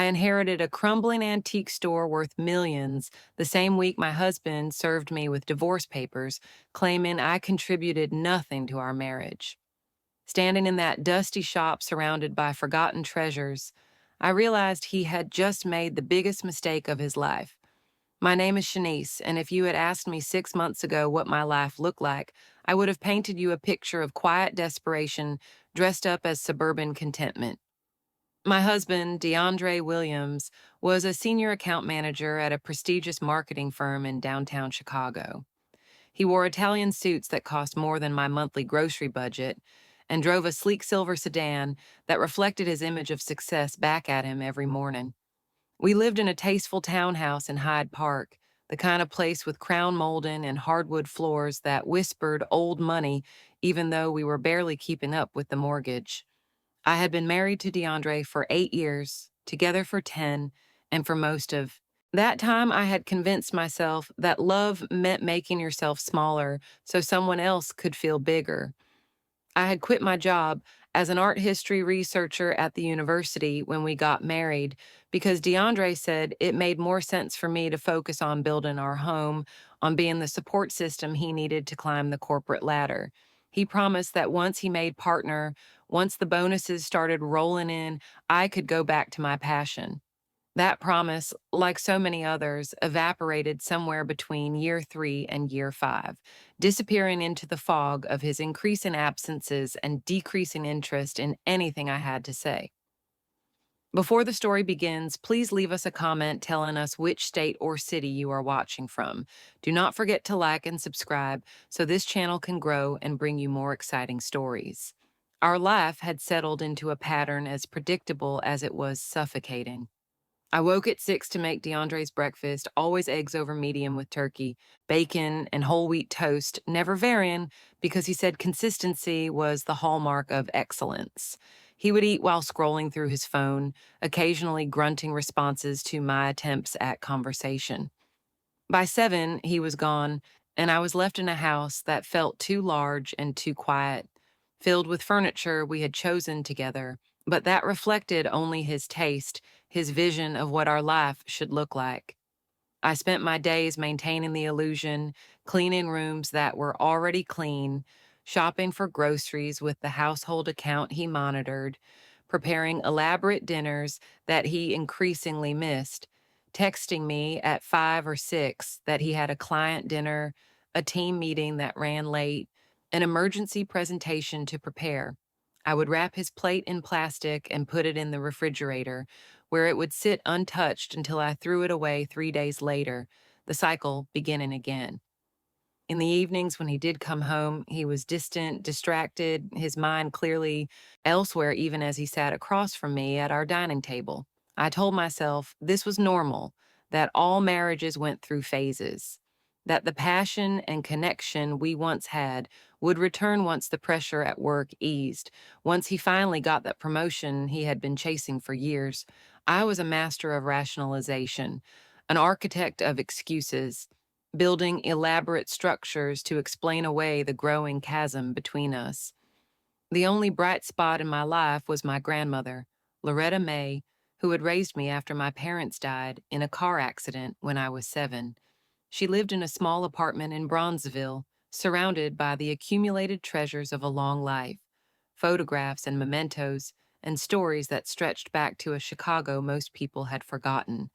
I inherited a crumbling antique store worth millions the same week my husband served me with divorce papers, claiming I contributed nothing to our marriage. Standing in that dusty shop surrounded by forgotten treasures, I realized he had just made the biggest mistake of his life. My name is Shanice, and if you had asked me 6 months ago what my life looked like, I would have painted you a picture of quiet desperation dressed up as suburban contentment. My husband, DeAndre Williams, was a senior account manager at a prestigious marketing firm in downtown Chicago. He wore Italian suits that cost more than my monthly grocery budget and drove a sleek silver sedan that reflected his image of success back at him every morning. We lived in a tasteful townhouse in Hyde Park, the kind of place with crown molding and hardwood floors that whispered old money even though we were barely keeping up with the mortgage. I had been married to DeAndre for 8 years, together for 10, and for most of that time I had convinced myself that love meant making yourself smaller so someone else could feel bigger. I had quit my job as an art history researcher at the university when we got married because DeAndre said it made more sense for me to focus on building our home, on being the support system he needed to climb the corporate ladder. He promised that once he made partner, once the bonuses started rolling in, I could go back to my passion. That promise, like so many others, evaporated somewhere between year 3 and year 5, disappearing into the fog of his increasing absences and decreasing interest in anything I had to say. Before the story begins, please leave us a comment telling us which state or city you are watching from. Do not forget to like and subscribe so this channel can grow and bring you more exciting stories. Our life had settled into a pattern as predictable as it was suffocating. I woke at 6 to make DeAndre's breakfast, always eggs over medium with turkey, bacon, and whole wheat toast, never varying, because he said consistency was the hallmark of excellence. He would eat while scrolling through his phone, occasionally grunting responses to my attempts at conversation. By 7, he was gone, and I was left in a house that felt too large and too quiet, filled with furniture we had chosen together, but that reflected only his taste, his vision of what our life should look like. I spent my days maintaining the illusion, cleaning rooms that were already clean, shopping for groceries with the household account he monitored, preparing elaborate dinners that he increasingly missed, texting me at 5 or 6 that he had a client dinner, a team meeting that ran late, an emergency presentation to prepare. I would wrap his plate in plastic and put it in the refrigerator, where it would sit untouched until I threw it away 3 days later, the cycle beginning again. In the evenings when he did come home, he was distant, distracted, his mind clearly elsewhere, even as he sat across from me at our dining table. I told myself this was normal, that all marriages went through phases, that the passion and connection we once had would return once the pressure at work eased, once he finally got that promotion he had been chasing for years. I was a master of rationalization, an architect of excuses, building elaborate structures to explain away the growing chasm between us. The only bright spot in my life was my grandmother, Loretta Mae, who had raised me after my parents died in a car accident when I was 7. She lived in a small apartment in Bronzeville, surrounded by the accumulated treasures of a long life, photographs and mementos, and stories that stretched back to a Chicago most people had forgotten.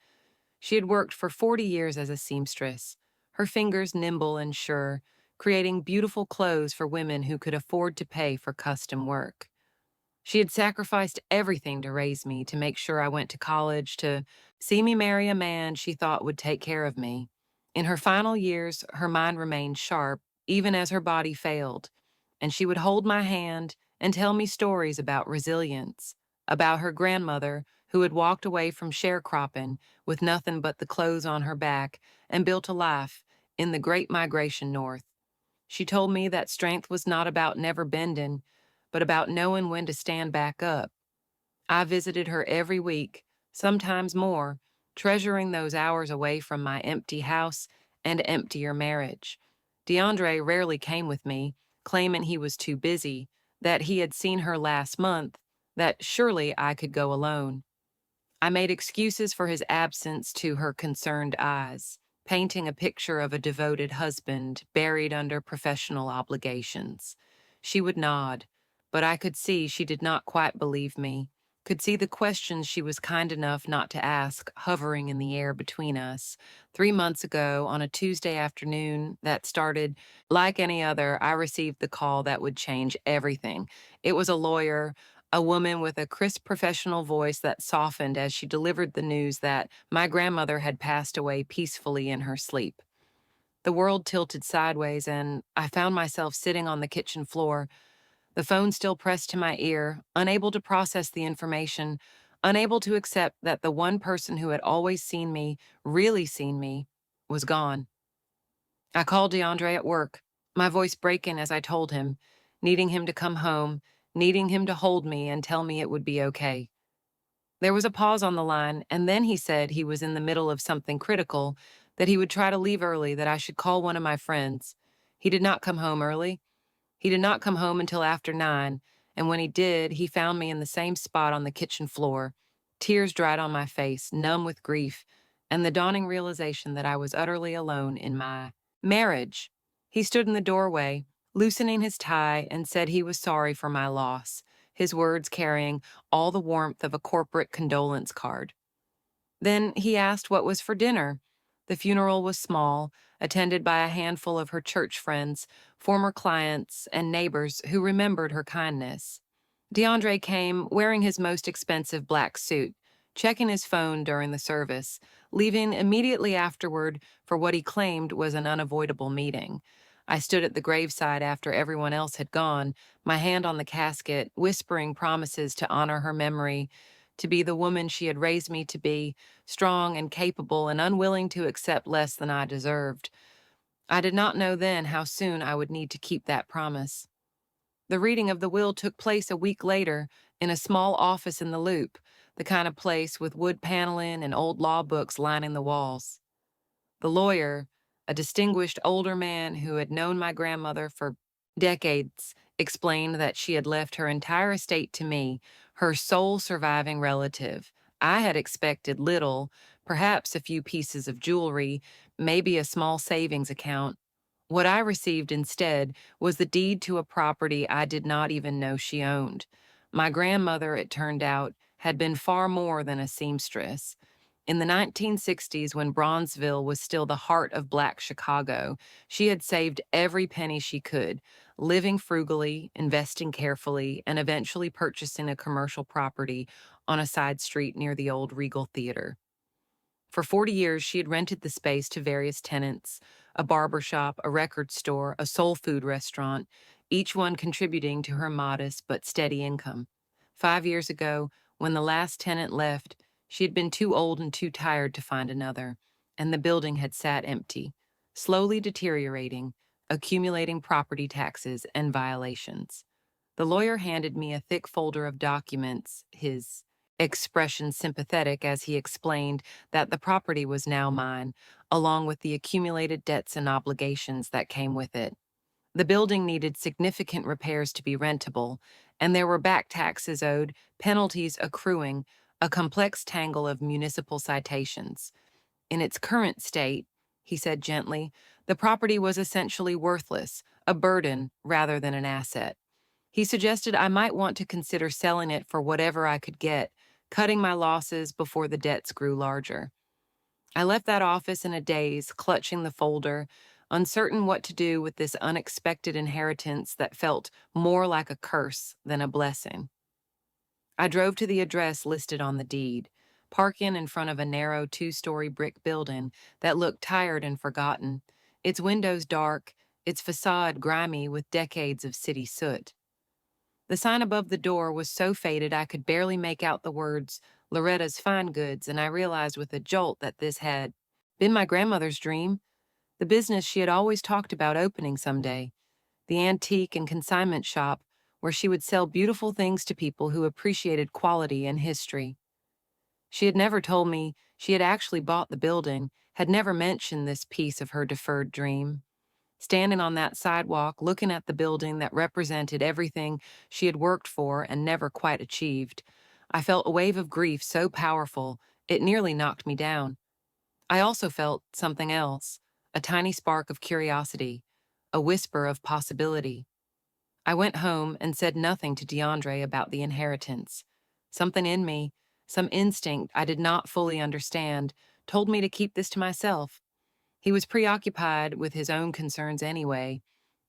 She had worked for 40 years as a seamstress, her fingers nimble and sure, creating beautiful clothes for women who could afford to pay for custom work. She had sacrificed everything to raise me, to make sure I went to college, to see me marry a man she thought would take care of me. In her final years, her mind remained sharp, even as her body failed, and she would hold my hand and tell me stories about resilience, about her grandmother who had walked away from sharecropping with nothing but the clothes on her back and built a life in the Great Migration North. She told me that strength was not about never bending, but about knowing when to stand back up. I visited her every week, sometimes more, treasuring those hours away from my empty house and emptier marriage. DeAndre rarely came with me, claiming he was too busy, that he had seen her last month, that surely I could go alone. I made excuses for his absence to her concerned eyes, painting a picture of a devoted husband buried under professional obligations. She would nod, but I could see she did not quite believe me, could see the questions she was kind enough not to ask hovering in the air between us. 3 months ago, on a Tuesday afternoon that started like any other, I received the call that would change everything. It was a lawyer, a woman with a crisp professional voice that softened as she delivered the news that my grandmother had passed away peacefully in her sleep. The world tilted sideways, and I found myself sitting on the kitchen floor, the phone still pressed to my ear, unable to process the information, unable to accept that the one person who had always seen me, really seen me, was gone. I called DeAndre at work, my voice breaking as I told him, needing him to come home, needing him to hold me and tell me it would be okay. There was a pause on the line, and then he said he was in the middle of something critical, that he would try to leave early, that I should call one of my friends. He did not come home early. He did not come home until after 9, and when he did, he found me in the same spot on the kitchen floor, tears dried on my face, numb with grief, and the dawning realization that I was utterly alone in my marriage. He stood in the doorway, loosening his tie, and said he was sorry for my loss, his words carrying all the warmth of a corporate condolence card. Then he asked what was for dinner. The funeral was small, attended by a handful of her church friends, former clients, and neighbors who remembered her kindness. DeAndre came wearing his most expensive black suit, checking his phone during the service, leaving immediately afterward for what he claimed was an unavoidable meeting. I stood at the graveside after everyone else had gone, my hand on the casket, whispering promises to honor her memory, to be the woman she had raised me to be, strong and capable and unwilling to accept less than I deserved. I did not know then how soon I would need to keep that promise. The reading of the will took place a week later in a small office in the Loop, the kind of place with wood paneling and old law books lining the walls. The lawyer, a distinguished older man who had known my grandmother for decades, explained that she had left her entire estate to me, her sole surviving relative. I had expected little, perhaps a few pieces of jewelry, maybe a small savings account. What I received instead was the deed to a property I did not even know she owned. My grandmother, it turned out, had been far more than a seamstress. In the 1960s, when Bronzeville was still the heart of Black Chicago, she had saved every penny she could, living frugally, investing carefully, and eventually purchasing a commercial property on a side street near the old Regal Theater. For 40 years, she had rented the space to various tenants, a barber shop, a record store, a soul food restaurant, each one contributing to her modest but steady income. 5 years ago, when the last tenant left, she had been too old and too tired to find another, and the building had sat empty, slowly deteriorating, accumulating property taxes and violations. The lawyer handed me a thick folder of documents, his expression sympathetic as he explained that the property was now mine, along with the accumulated debts and obligations that came with it. The building needed significant repairs to be rentable, and there were back taxes owed, penalties accruing, a complex tangle of municipal citations. In its current state, he said gently, the property was essentially worthless, a burden rather than an asset. He suggested I might want to consider selling it for whatever I could get, cutting my losses before the debts grew larger. I left that office in a daze, clutching the folder, uncertain what to do with this unexpected inheritance that felt more like a curse than a blessing. I drove to the address listed on the deed, parking in front of a narrow 2-story brick building that looked tired and forgotten, its windows dark, its facade grimy with decades of city soot. The sign above the door was so faded I could barely make out the words, Loretta's Fine Goods, and I realized with a jolt that this had been my grandmother's dream, the business she had always talked about opening someday, the antique and consignment shop where she would sell beautiful things to people who appreciated quality and history. She had never told me she had actually bought the building, had never mentioned this piece of her deferred dream. Standing on that sidewalk, looking at the building that represented everything she had worked for and never quite achieved, I felt a wave of grief so powerful, it nearly knocked me down. I also felt something else, a tiny spark of curiosity, a whisper of possibility. I went home and said nothing to DeAndre about the inheritance. Something in me, some instinct I did not fully understand, told me to keep this to myself. He was preoccupied with his own concerns anyway,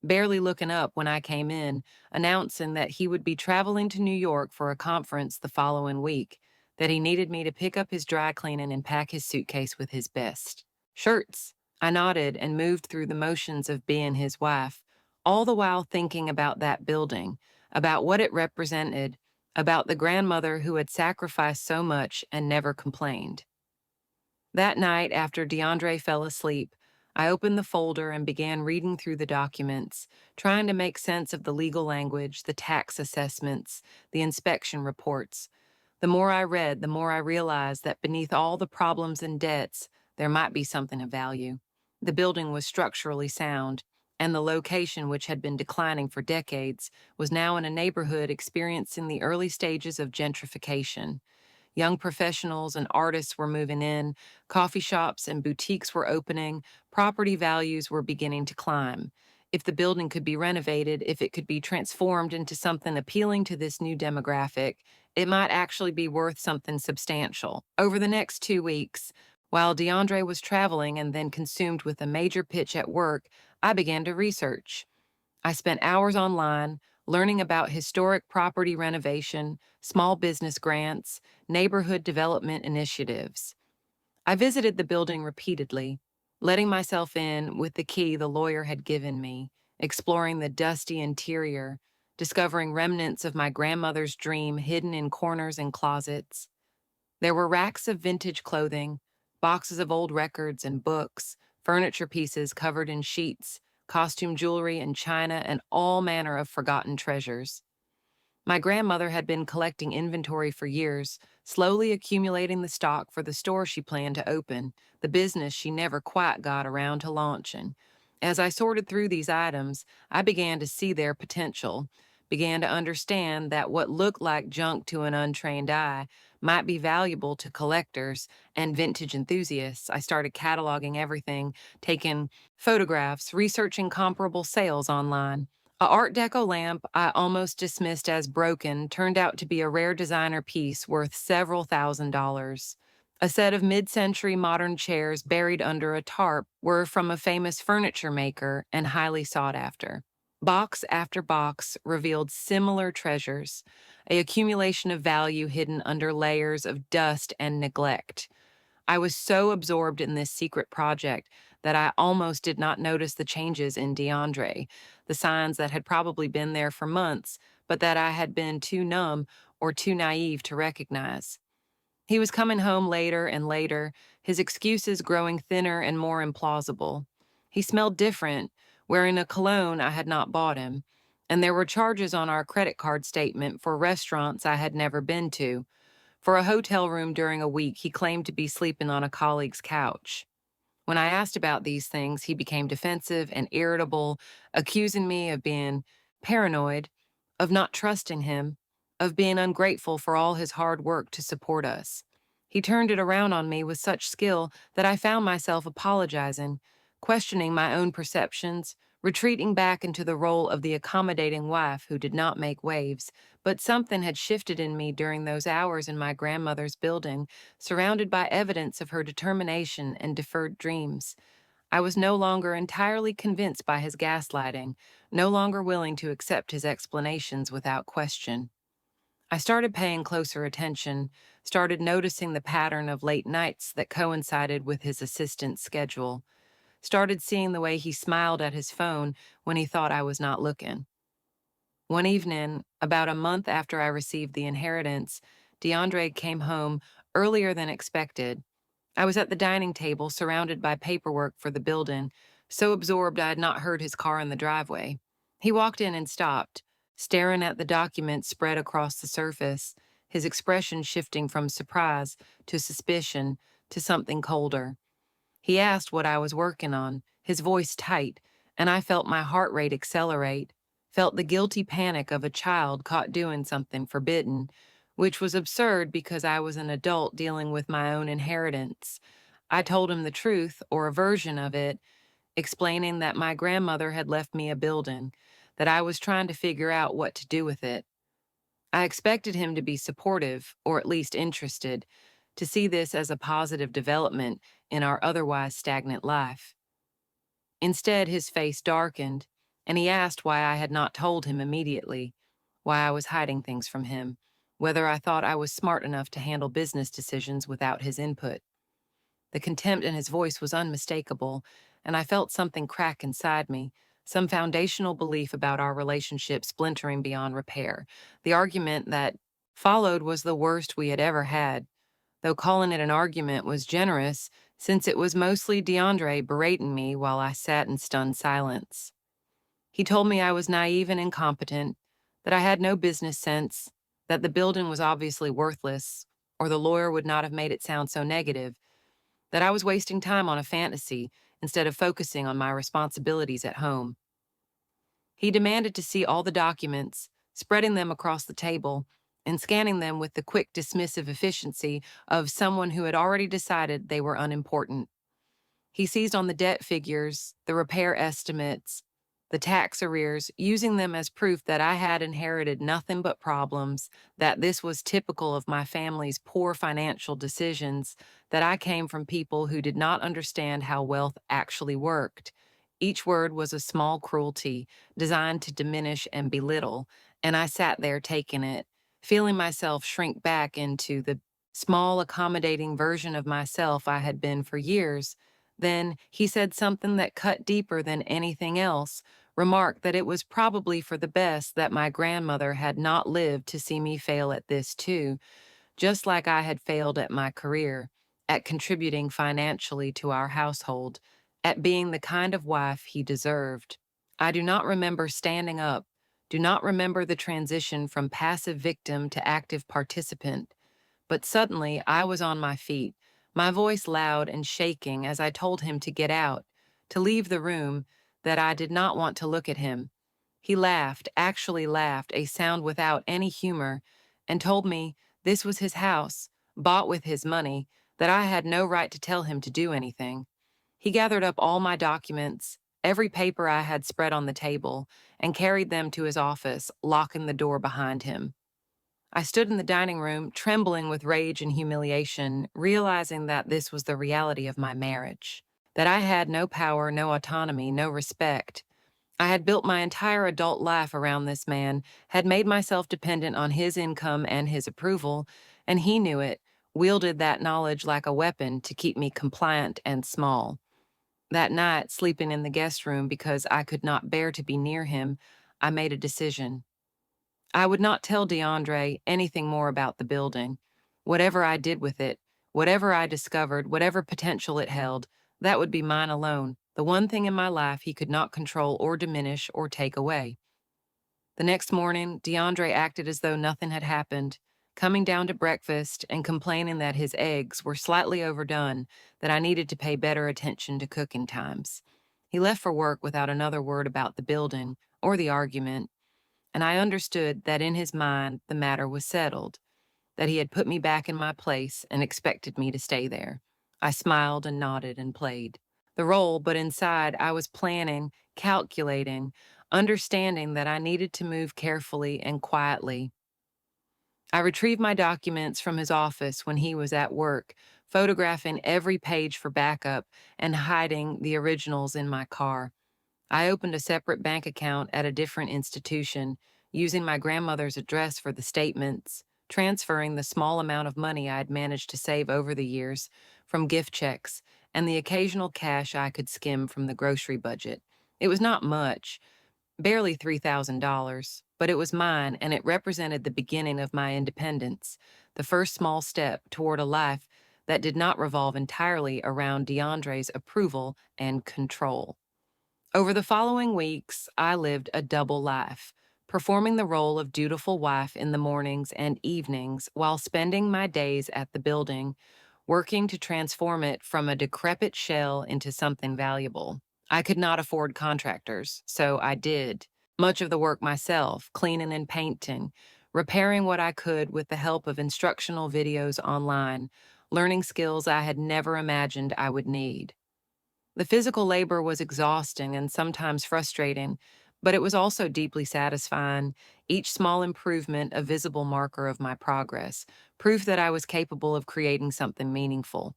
barely looking up when I came in, announcing that he would be traveling to New York for a conference the following week, that he needed me to pick up his dry cleaning and pack his suitcase with his best shirts. I nodded and moved through the motions of being his wife, all the while thinking about that building, about what it represented, about the grandmother who had sacrificed so much and never complained. That night, after DeAndre fell asleep, I opened the folder and began reading through the documents, trying to make sense of the legal language, the tax assessments, the inspection reports. The more I read, the more I realized that beneath all the problems and debts, there might be something of value. The building was structurally sound, and the location, which had been declining for decades, was now in a neighborhood experiencing the early stages of gentrification. Young professionals and artists were moving in, coffee shops and boutiques were opening, property values were beginning to climb. If the building could be renovated, if it could be transformed into something appealing to this new demographic, it might actually be worth something substantial. Over the next 2 weeks, while DeAndre was traveling and then consumed with a major pitch at work, I began to research. I spent hours online learning about historic property renovation, small business grants, neighborhood development initiatives. I visited the building repeatedly, letting myself in with the key the lawyer had given me, exploring the dusty interior, discovering remnants of my grandmother's dream hidden in corners and closets. There were racks of vintage clothing, boxes of old records and books, furniture pieces covered in sheets, costume jewelry and china, and all manner of forgotten treasures. My grandmother had been collecting inventory for years, slowly accumulating the stock for the store she planned to open, the business she never quite got around to launching. As I sorted through these items, I began to see their potential, began to understand that what looked like junk to an untrained eye might be valuable to collectors and vintage enthusiasts. I started cataloging everything, taking photographs, researching comparable sales online. A Art Deco lamp I almost dismissed as broken turned out to be a rare designer piece worth several $1,000s. A set of mid-century modern chairs buried under a tarp were from a famous furniture maker and highly sought after. Box after box revealed similar treasures, a accumulation of value hidden under layers of dust and neglect. I was so absorbed in this secret project that I almost did not notice the changes in DeAndre, the signs that had probably been there for months, but that I had been too numb or too naive to recognize. He was coming home later and later, his excuses growing thinner and more implausible. He smelled different, wearing a cologne I had not bought him, and there were charges on our credit card statement for restaurants I had never been to. For a hotel room during a week, he claimed to be sleeping on a colleague's couch. When I asked about these things, he became defensive and irritable, accusing me of being paranoid, of not trusting him, of being ungrateful for all his hard work to support us. He turned it around on me with such skill that I found myself apologizing, questioning my own perceptions, retreating back into the role of the accommodating wife who did not make waves. But something had shifted in me during those hours in my grandmother's building, surrounded by evidence of her determination and deferred dreams. I was no longer entirely convinced by his gaslighting, no longer willing to accept his explanations without question. I started paying closer attention, started noticing the pattern of late nights that coincided with his assistant's schedule, started seeing the way he smiled at his phone when he thought I was not looking. One evening, about a month after I received the inheritance, DeAndre came home earlier than expected. I was at the dining table, surrounded by paperwork for the building, so absorbed I had not heard his car in the driveway. He walked in and stopped, staring at the documents spread across the surface, his expression shifting from surprise to suspicion to something colder. He asked what I was working on, his voice tight, and I felt my heart rate accelerate, felt the guilty panic of a child caught doing something forbidden. which was absurd because I was an adult dealing with my own inheritance. I told him the truth, or a version of it, explaining that my grandmother had left me a building, that I was trying to figure out what to do with it. I expected him to be supportive, or at least interested, to see this as a positive development in our otherwise stagnant life. Instead, his face darkened, and he asked why I had not told him immediately, why I was hiding things from him, whether I thought I was smart enough to handle business decisions without his input. The contempt in his voice was unmistakable, and I felt something crack inside me, some foundational belief about our relationship splintering beyond repair. The argument that followed was the worst we had ever had, though calling it an argument was generous, since it was mostly DeAndre berating me while I sat in stunned silence. He told me I was naive and incompetent, that I had no business sense, that the building was obviously worthless, or the lawyer would not have made it sound so negative, that I was wasting time on a fantasy instead of focusing on my responsibilities at home. He demanded to see all the documents, spreading them across the table, and scanning them with the quick dismissive efficiency of someone who had already decided they were unimportant. He seized on the debt figures, the repair estimates, the tax arrears, using them as proof that I had inherited nothing but problems, that this was typical of my family's poor financial decisions, that I came from people who did not understand how wealth actually worked. Each word was a small cruelty designed to diminish and belittle, and I sat there taking it, feeling myself shrink back into the small, accommodating version of myself I had been for years. Then he said something that cut deeper than anything else, remarked that it was probably for the best that my grandmother had not lived to see me fail at this too, just like I had failed at my career, at contributing financially to our household, at being the kind of wife he deserved. I do not remember standing up, do not remember the transition from passive victim to active participant. But suddenly I was on my feet, my voice loud and shaking as I told him to get out, to leave the room, that I did not want to look at him. He laughed, actually laughed, a sound without any humor, and told me this was his house, bought with his money, that I had no right to tell him to do anything. He gathered up all my documents, every paper I had spread on the table, and carried them to his office, locking the door behind him. I stood in the dining room, trembling with rage and humiliation, realizing that this was the reality of my marriage, that I had no power, no autonomy, no respect. I had built my entire adult life around this man, had made myself dependent on his income and his approval, and he knew it, wielded that knowledge like a weapon to keep me compliant and small. That night, sleeping in the guest room because I could not bear to be near him, I made a decision. I would not tell DeAndre anything more about the building. Whatever I did with it, whatever I discovered, whatever potential it held, that would be mine alone, the one thing in my life he could not control or diminish or take away. The next morning, DeAndre acted as though nothing had happened, coming down to breakfast and complaining that his eggs were slightly overdone, that I needed to pay better attention to cooking times. He left for work without another word about the building or the argument, and I understood that in his mind the matter was settled, that he had put me back in my place and expected me to stay there. I smiled and nodded and played the role, but inside I was planning, calculating, understanding that I needed to move carefully and quietly. I retrieved my documents from his office when he was at work, photographing every page for backup and hiding the originals in my car. I opened a separate bank account at a different institution, using my grandmother's address for the statements, transferring the small amount of money I had managed to save over the years from gift checks and the occasional cash I could skim from the grocery budget. It was not much, barely $3,000, but it was mine and it represented the beginning of my independence, the first small step toward a life that did not revolve entirely around DeAndre's approval and control. Over the following weeks, I lived a double life, performing the role of dutiful wife in the mornings and evenings while spending my days at the building, working to transform it from a decrepit shell into something valuable. I could not afford contractors, so I did much of the work myself, cleaning and painting, repairing what I could with the help of instructional videos online, learning skills I had never imagined I would need. The physical labor was exhausting and sometimes frustrating, but it was also deeply satisfying, each small improvement a visible marker of my progress, proof that I was capable of creating something meaningful.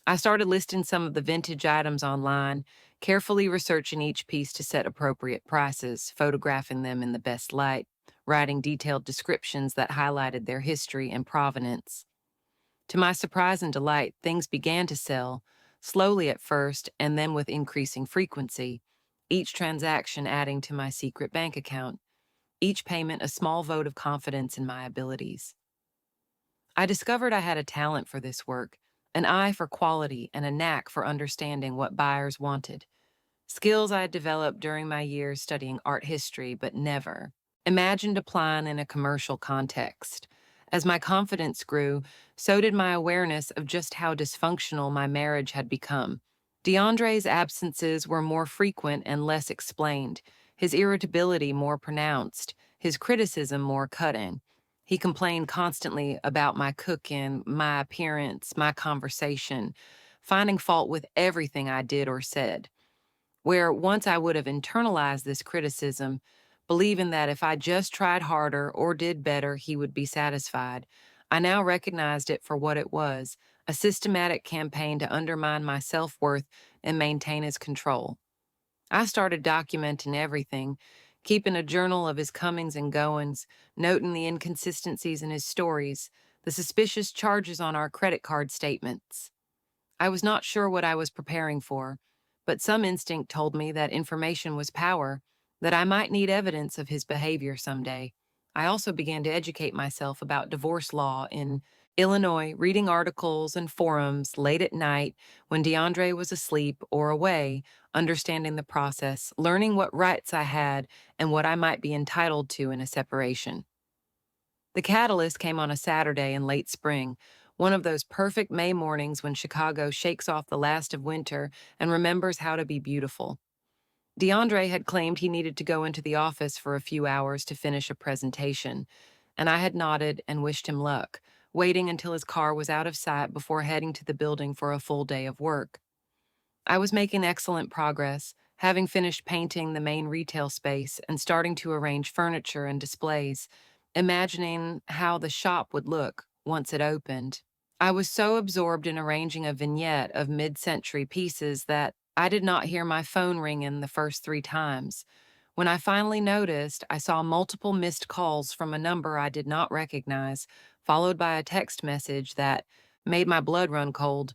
I started listing some of the vintage items online, carefully researching each piece to set appropriate prices, photographing them in the best light, writing detailed descriptions that highlighted their history and provenance. To my surprise and delight, things began to sell, slowly at first and then with increasing frequency, each transaction adding to my secret bank account, each payment a small vote of confidence in my abilities. I discovered I had a talent for this work, an eye for quality and a knack for understanding what buyers wanted. Skills I had developed during my years studying art history, but never imagined applying in a commercial context. As my confidence grew, so did my awareness of just how dysfunctional my marriage had become. DeAndre's absences were more frequent and less explained, his irritability more pronounced, his criticism more cutting. He complained constantly about my cooking, my appearance, my conversation, finding fault with everything I did or said. Where once I would have internalized this criticism, believing that if I just tried harder or did better, he would be satisfied, I now recognized it for what it was, a systematic campaign to undermine my self-worth and maintain his control. I started documenting everything, keeping a journal of his comings and goings, noting the inconsistencies in his stories, the suspicious charges on our credit card statements. I was not sure what I was preparing for, but some instinct told me that information was power, that I might need evidence of his behavior someday. I also began to educate myself about divorce law in Illinois, reading articles and forums late at night when DeAndre was asleep or away, understanding the process, learning what rights I had and what I might be entitled to in a separation. The catalyst came on a Saturday in late spring, one of those perfect May mornings when Chicago shakes off the last of winter and remembers how to be beautiful. DeAndre had claimed he needed to go into the office for a few hours to finish a presentation, and I had nodded and wished him luck, waiting until his car was out of sight before heading to the building for a full day of work. I was making excellent progress, having finished painting the main retail space and starting to arrange furniture and displays, imagining how the shop would look once it opened. I was so absorbed in arranging a vignette of mid-century pieces that I did not hear my phone ring in the first 3 times. When I finally noticed, I saw multiple missed calls from a number I did not recognize, followed by a text message that made my blood run cold.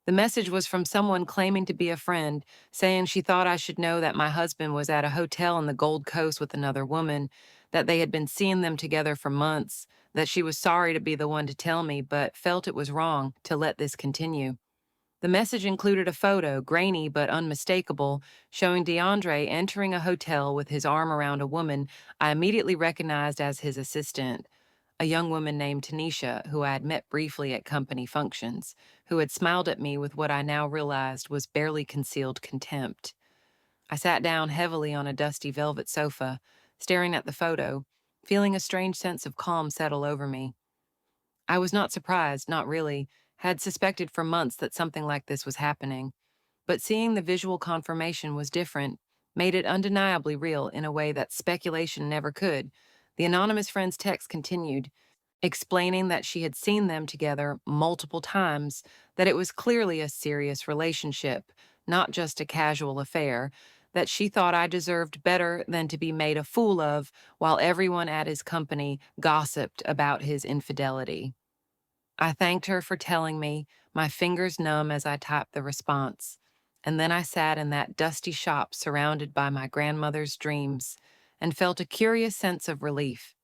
The message was from someone claiming to be a friend, saying she thought I should know that my husband was at a hotel in the Gold Coast with another woman, that they had been seeing them together for months, that she was sorry to be the one to tell me, but felt it was wrong to let this continue. The message included a photo, grainy but unmistakable, showing DeAndre entering a hotel with his arm around a woman I immediately recognized as his assistant, a young woman named Tanisha, who I had met briefly at company functions, who had smiled at me with what I now realized was barely concealed contempt. I sat down heavily on a dusty velvet sofa, staring at the photo, feeling a strange sense of calm settle over me. I was not surprised, not really, had suspected for months that something like this was happening, but seeing the visual confirmation was different, made it undeniably real in a way that speculation never could. The anonymous friend's text continued, explaining that she had seen them together multiple times, that it was clearly a serious relationship, not just a casual affair, that she thought I deserved better than to be made a fool of while everyone at his company gossiped about his infidelity. I thanked her for telling me, my fingers numb as I typed the response, and then I sat in that dusty shop surrounded by my grandmother's dreams and felt a curious sense of relief.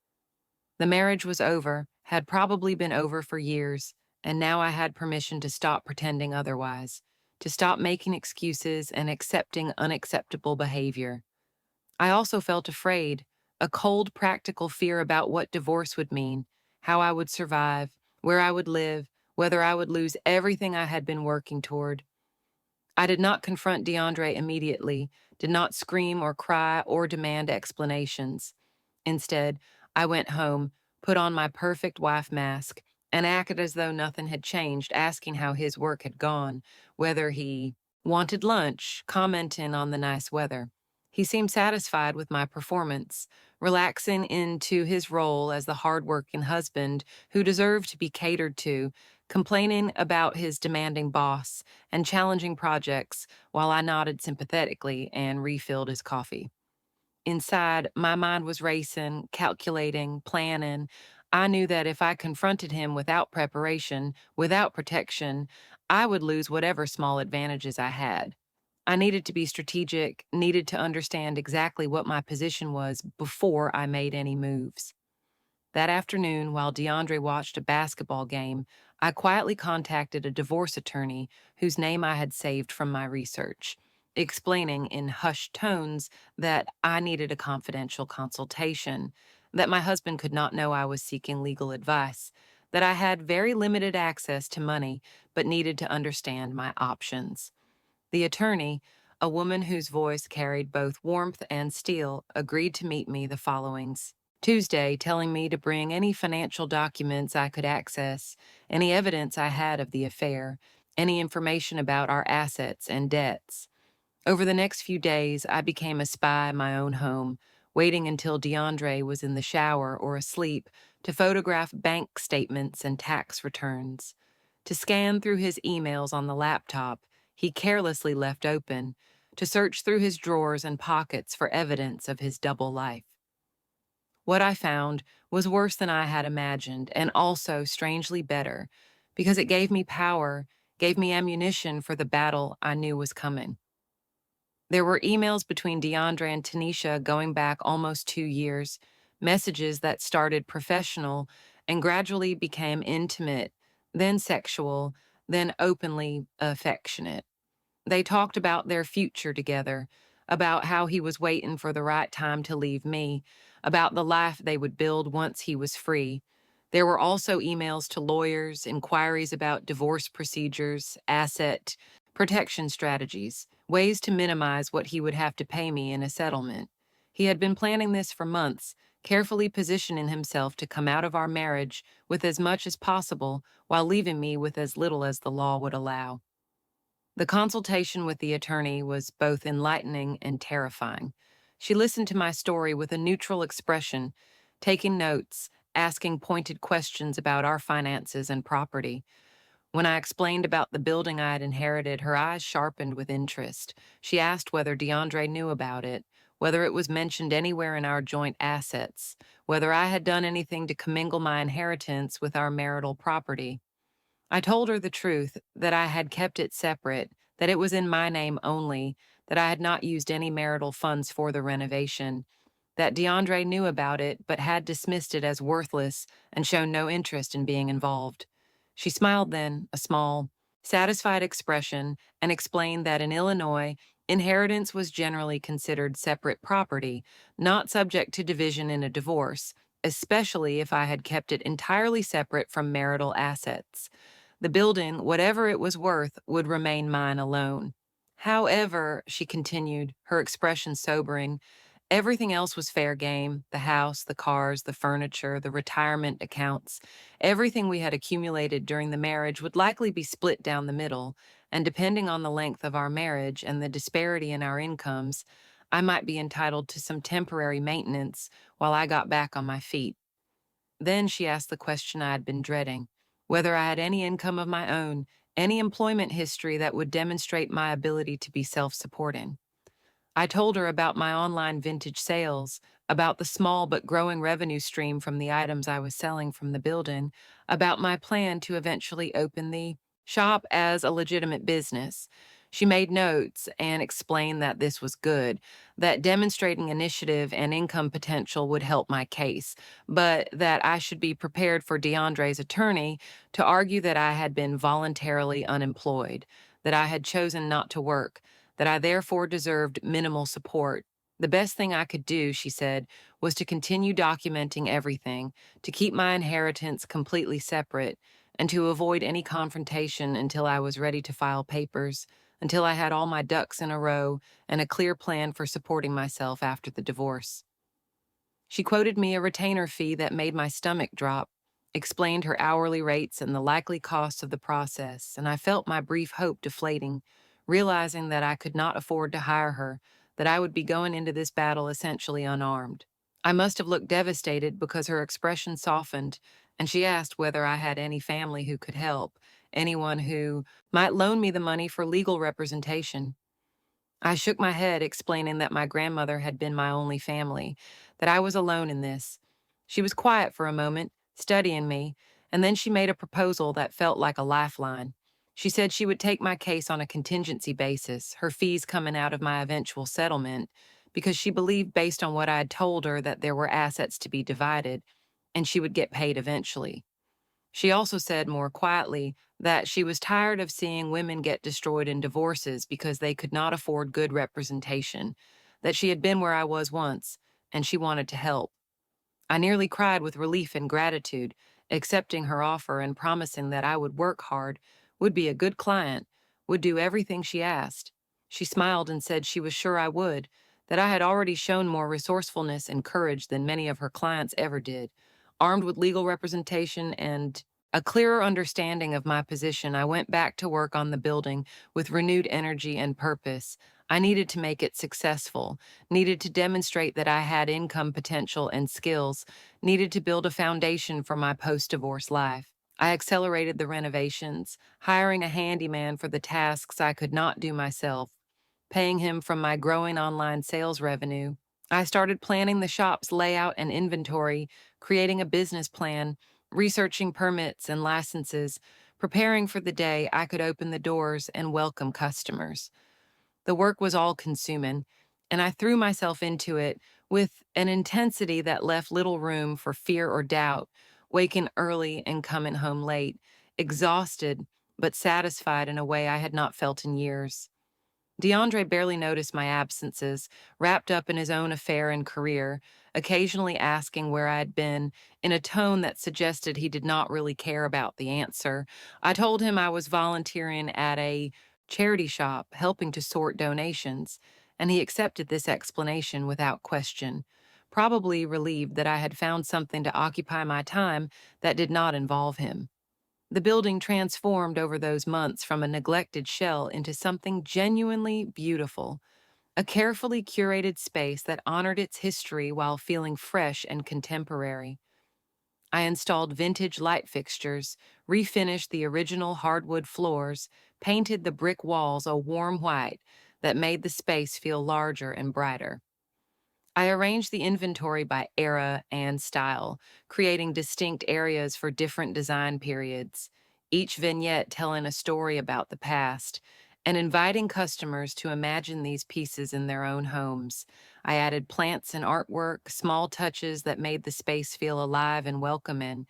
The marriage was over, had probably been over for years, and now I had permission to stop pretending otherwise, to stop making excuses and accepting unacceptable behavior. I also felt afraid, a cold, practical fear about what divorce would mean, how I would survive, where I would live, whether I would lose everything I had been working toward. I did not confront DeAndre immediately, did not scream or cry or demand explanations. Instead, I went home, put on my perfect wife mask, and acted as though nothing had changed, asking how his work had gone, whether he wanted lunch, commenting on the nice weather. He seemed satisfied with my performance, relaxing into his role as the hard-working husband who deserved to be catered to, complaining about his demanding boss and challenging projects while I nodded sympathetically and refilled his coffee. Inside, my mind was racing, calculating, planning. I knew that if I confronted him without preparation, without protection, I would lose whatever small advantages I had. I needed to be strategic, needed to understand exactly what my position was before I made any moves. That afternoon, while DeAndre watched a basketball game, I quietly contacted a divorce attorney whose name I had saved from my research, explaining in hushed tones that I needed a confidential consultation, that my husband could not know I was seeking legal advice, that I had very limited access to money but needed to understand my options. The attorney, a woman whose voice carried both warmth and steel, agreed to meet me the following Tuesday, telling me to bring any financial documents I could access, any evidence I had of the affair, any information about our assets and debts. Over the next few days, I became a spy in my own home, waiting until DeAndre was in the shower or asleep to photograph bank statements and tax returns, to scan through his emails on the laptop he carelessly left open, to search through his drawers and pockets for evidence of his double life. What I found was worse than I had imagined, and also strangely better, because it gave me power, gave me ammunition for the battle I knew was coming. There were emails between DeAndre and Tanisha going back almost 2 years, messages that started professional and gradually became intimate, then sexual, then openly affectionate. They talked about their future together, about how he was waiting for the right time to leave me, about the life they would build once he was free. There were also emails to lawyers, inquiries about divorce procedures, asset protection strategies, ways to minimize what he would have to pay me in a settlement. He had been planning this for months, carefully positioning himself to come out of our marriage with as much as possible while leaving me with as little as the law would allow. The consultation with the attorney was both enlightening and terrifying. She listened to my story with a neutral expression, taking notes, asking pointed questions about our finances and property. When I explained about the building I had inherited, her eyes sharpened with interest. She asked whether DeAndre knew about it, whether it was mentioned anywhere in our joint assets, whether I had done anything to commingle my inheritance with our marital property. I told her the truth, that I had kept it separate, that it was in my name only, that I had not used any marital funds for the renovation, that DeAndre knew about it but had dismissed it as worthless and shown no interest in being involved. She smiled then, a small, satisfied expression, and explained that in Illinois, inheritance was generally considered separate property, not subject to division in a divorce, especially if I had kept it entirely separate from marital assets. The building, whatever it was worth, would remain mine alone. However, she continued, her expression sobering, everything else was fair game: the house, the cars, the furniture, the retirement accounts. Everything we had accumulated during the marriage would likely be split down the middle, and depending on the length of our marriage and the disparity in our incomes, I might be entitled to some temporary maintenance while I got back on my feet. Then she asked the question I had been dreading, whether I had any income of my own, any employment history that would demonstrate my ability to be self-supporting. I told her about my online vintage sales, about the small but growing revenue stream from the items I was selling from the building, about my plan to eventually open the shop as a legitimate business. She made notes and explained that this was good, that demonstrating initiative and income potential would help my case, but that I should be prepared for DeAndre's attorney to argue that I had been voluntarily unemployed, that I had chosen not to work, that I therefore deserved minimal support. The best thing I could do, she said, was to continue documenting everything, to keep my inheritance completely separate, and to avoid any confrontation until I was ready to file papers, until I had all my ducks in a row and a clear plan for supporting myself after the divorce. She quoted me a retainer fee that made my stomach drop, explained her hourly rates and the likely costs of the process, and I felt my brief hope deflating, realizing that I could not afford to hire her, that I would be going into this battle essentially unarmed. I must have looked devastated because her expression softened, and she asked whether I had any family who could help, anyone who might loan me the money for legal representation. I shook my head, explaining that my grandmother had been my only family, that I was alone in this. She was quiet for a moment, studying me, and then she made a proposal that felt like a lifeline. She said she would take my case on a contingency basis, her fees coming out of my eventual settlement, because she believed, based on what I had told her, that there were assets to be divided, and she would get paid eventually. She also said more quietly that she was tired of seeing women get destroyed in divorces because they could not afford good representation, that she had been where I was once, and she wanted to help. I nearly cried with relief and gratitude, accepting her offer and promising that I would work hard, would be a good client, would do everything she asked. She smiled and said she was sure I would, that I had already shown more resourcefulness and courage than many of her clients ever did. Armed with legal representation and a clearer understanding of my position, I went back to work on the building with renewed energy and purpose. I needed to make it successful, needed to demonstrate that I had income potential and skills, needed to build a foundation for my post-divorce life. I accelerated the renovations, hiring a handyman for the tasks I could not do myself, paying him from my growing online sales revenue. I started planning the shop's layout and inventory, creating a business plan, researching permits and licenses, preparing for the day I could open the doors and welcome customers. The work was all consuming, and I threw myself into it with an intensity that left little room for fear or doubt, waking early and coming home late, exhausted but satisfied in a way I had not felt in years. DeAndre barely noticed my absences, wrapped up in his own affair and career, occasionally asking where I had been in a tone that suggested he did not really care about the answer. I told him I was volunteering at a charity shop, helping to sort donations, and he accepted this explanation without question, probably relieved that I had found something to occupy my time that did not involve him. The building transformed over those months from a neglected shell into something genuinely beautiful, a carefully curated space that honored its history while feeling fresh and contemporary. I installed vintage light fixtures, refinished the original hardwood floors, painted the brick walls a warm white that made the space feel larger and brighter. I arranged the inventory by era and style, creating distinct areas for different design periods, each vignette telling a story about the past, and inviting customers to imagine these pieces in their own homes. I added plants and artwork, small touches that made the space feel alive and welcoming.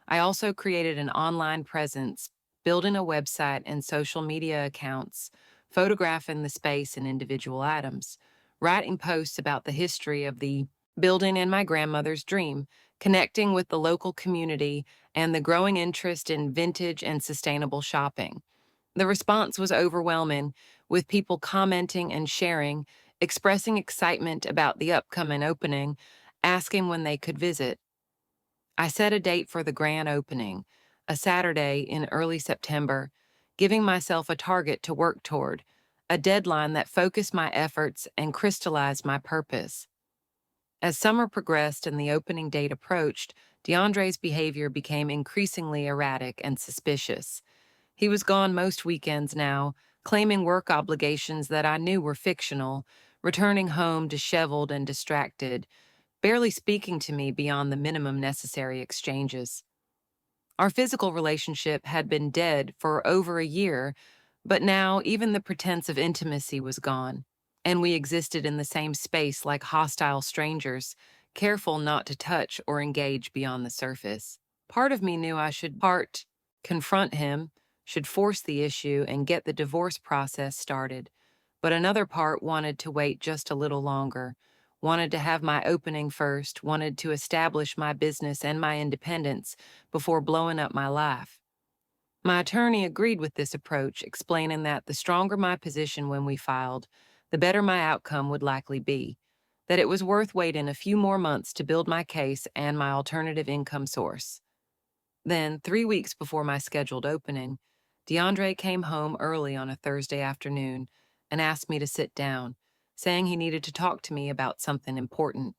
I also created an online presence, building a website and social media accounts, photographing the space and individual items, writing posts about the history of the building and my grandmother's dream, connecting with the local community, and the growing interest in vintage and sustainable shopping. The response was overwhelming, with people commenting and sharing, expressing excitement about the upcoming opening, asking when they could visit. I set a date for the grand opening, a Saturday in early September, giving myself a target to work toward, a deadline that focused my efforts and crystallized my purpose. As summer progressed and the opening date approached, DeAndre's behavior became increasingly erratic and suspicious. He was gone most weekends now, claiming work obligations that I knew were fictional, returning home disheveled and distracted, barely speaking to me beyond the minimum necessary exchanges. Our physical relationship had been dead for over a year, but now even the pretense of intimacy was gone, and we existed in the same space like hostile strangers, careful not to touch or engage beyond the surface. Part of me knew I should confront him, should force the issue and get the divorce process started, but another part wanted to wait just a little longer, wanted to have my opening first, wanted to establish my business and my independence before blowing up my life. My attorney agreed with this approach, explaining that the stronger my position when we filed, the better my outcome would likely be. that it was worth waiting a few more months to build my case and my alternative income source. Then, 3 weeks before my scheduled opening, DeAndre came home early on a Thursday afternoon and asked me to sit down, saying he needed to talk to me about something important.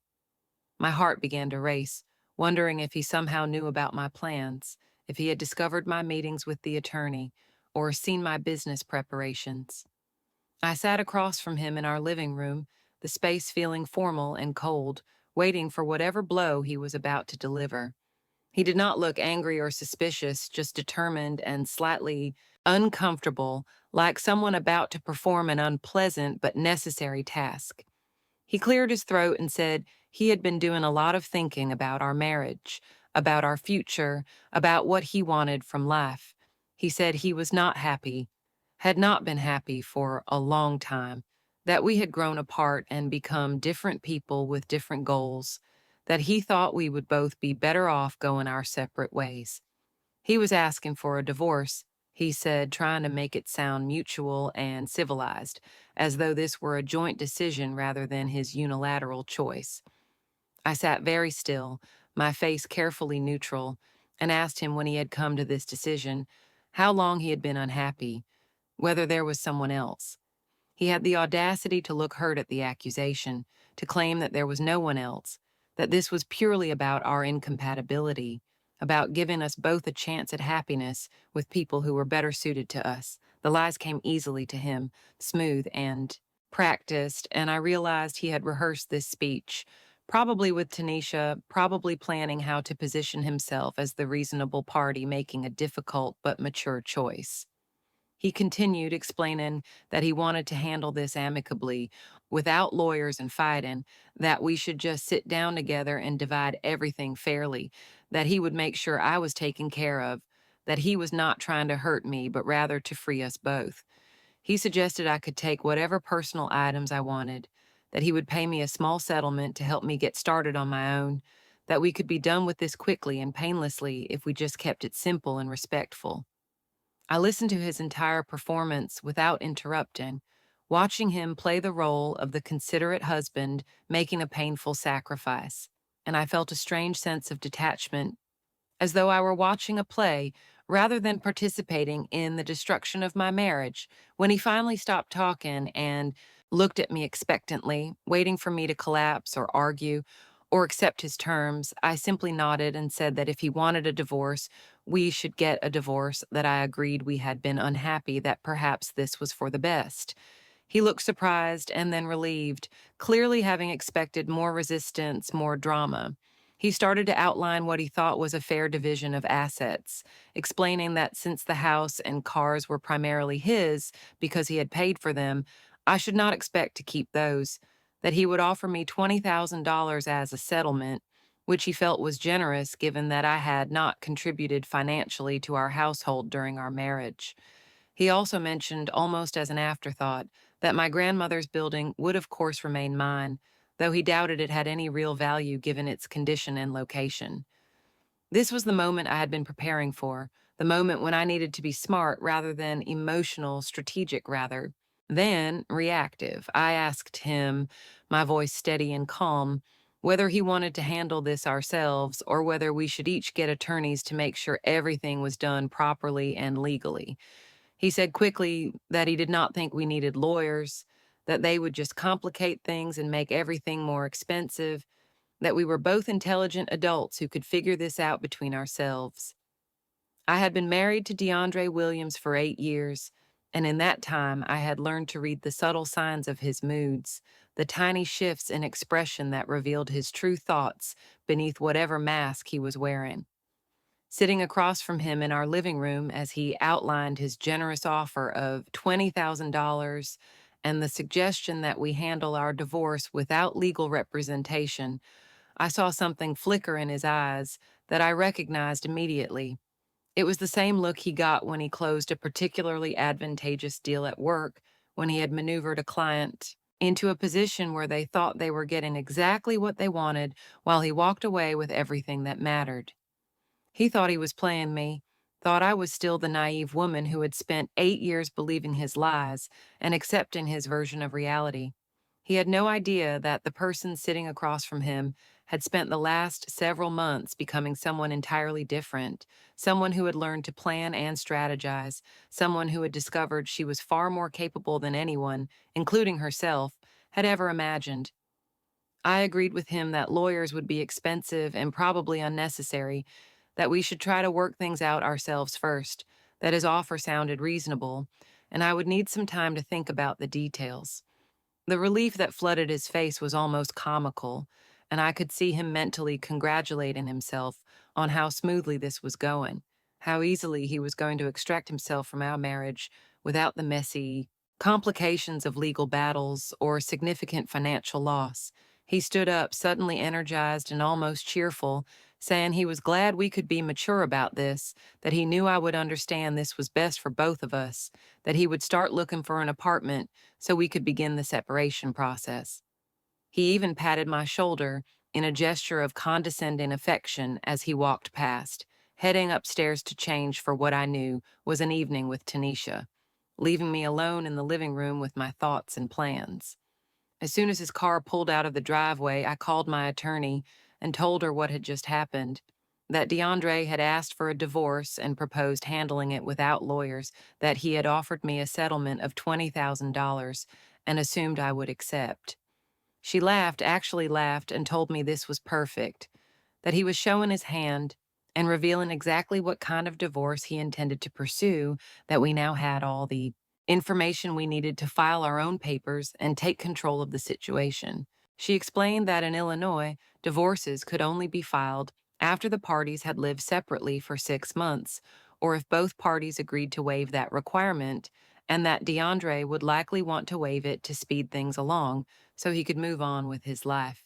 My heart began to race, wondering if he somehow knew about my plans, if he had discovered my meetings with the attorney, or seen my business preparations. I sat across from him in our living room, the space feeling formal and cold, waiting for whatever blow he was about to deliver. He did not look angry or suspicious, just determined and slightly uncomfortable, like someone about to perform an unpleasant but necessary task. He cleared his throat and said he had been doing a lot of thinking about our marriage, about our future, about what he wanted from life. He said he was not happy, had not been happy for a long time, that we had grown apart and become different people with different goals, that he thought we would both be better off going our separate ways. He was asking for a divorce, he said, trying to make it sound mutual and civilized, as though this were a joint decision rather than his unilateral choice. I sat very still, my face carefully neutral, and asked him when he had come to this decision, how long he had been unhappy, whether there was someone else. He had the audacity to look hurt at the accusation, to claim that there was no one else, that this was purely about our incompatibility, about giving us both a chance at happiness with people who were better suited to us. The lies came easily to him, smooth and practiced, and I realized he had rehearsed this speech, probably with Tanisha, probably planning how to position himself as the reasonable party making a difficult but mature choice. He continued, explaining that he wanted to handle this amicably, without lawyers and fighting, that we should just sit down together and divide everything fairly, that he would make sure I was taken care of, that he was not trying to hurt me, but rather to free us both. He suggested I could take whatever personal items I wanted, that he would pay me a small settlement to help me get started on my own, that we could be done with this quickly and painlessly if we just kept it simple and respectful. I listened to his entire performance without interrupting, watching him play the role of the considerate husband making a painful sacrifice, and I felt a strange sense of detachment, as though I were watching a play rather than participating in the destruction of my marriage. When he finally stopped talking and looked at me expectantly, waiting for me to collapse or argue or accept his terms, I simply nodded and said that if he wanted a divorce, we should get a divorce, that I agreed we had been unhappy, that perhaps this was for the best. He looked surprised and then relieved, clearly having expected more resistance, more drama. He started to outline what he thought was a fair division of assets, explaining that since the house and cars were primarily his because he had paid for them, I should not expect to keep those, that he would offer me $20,000 as a settlement, which he felt was generous given that I had not contributed financially to our household during our marriage. He also mentioned, almost as an afterthought, that my grandmother's building would of course remain mine, though he doubted it had any real value given its condition and location. This was the moment I had been preparing for, the moment when I needed to be smart rather than emotional, strategic rather than reactive. I asked him, my voice steady and calm, whether he wanted to handle this ourselves or whether we should each get attorneys to make sure everything was done properly and legally. He said quickly that he did not think we needed lawyers, that they would just complicate things and make everything more expensive, that we were both intelligent adults who could figure this out between ourselves. I had been married to DeAndre Williams for 8 years, and in that time I had learned to read the subtle signs of his moods, the tiny shifts in expression that revealed his true thoughts beneath whatever mask he was wearing. Sitting across from him in our living room as he outlined his generous offer of $20,000 and the suggestion that we handle our divorce without legal representation, I saw something flicker in his eyes that I recognized immediately. It was the same look he got when he closed a particularly advantageous deal at work, when he had maneuvered a client into a position where they thought they were getting exactly what they wanted while he walked away with everything that mattered. He thought he was playing me, thought I was still the naive woman who had spent 8 years believing his lies and accepting his version of reality. He had no idea that the person sitting across from him had spent the last several months becoming someone entirely different, someone who had learned to plan and strategize, someone who had discovered she was far more capable than anyone, including herself, had ever imagined. I agreed with him that lawyers would be expensive and probably unnecessary, that we should try to work things out ourselves first, that his offer sounded reasonable, and I would need some time to think about the details. The relief that flooded his face was almost comical, and I could see him mentally congratulating himself on how smoothly this was going, how easily he was going to extract himself from our marriage without the messy complications of legal battles or significant financial loss. He stood up, suddenly energized and almost cheerful, saying he was glad we could be mature about this, that he knew I would understand this was best for both of us, that he would start looking for an apartment so we could begin the separation process. He even patted my shoulder in a gesture of condescending affection as he walked past, heading upstairs to change for what I knew was an evening with Tanisha, leaving me alone in the living room with my thoughts and plans. As soon as his car pulled out of the driveway, I called my attorney and told her what had just happened, that DeAndre had asked for a divorce and proposed handling it without lawyers, that he had offered me a settlement of $20,000 and assumed I would accept. She laughed, actually laughed, and told me this was perfect, that he was showing his hand and revealing exactly what kind of divorce he intended to pursue, that we now had all the information we needed to file our own papers and take control of the situation. She explained that in Illinois, divorces could only be filed after the parties had lived separately for 6 months, or if both parties agreed to waive that requirement, and that DeAndre would likely want to waive it to speed things along so he could move on with his life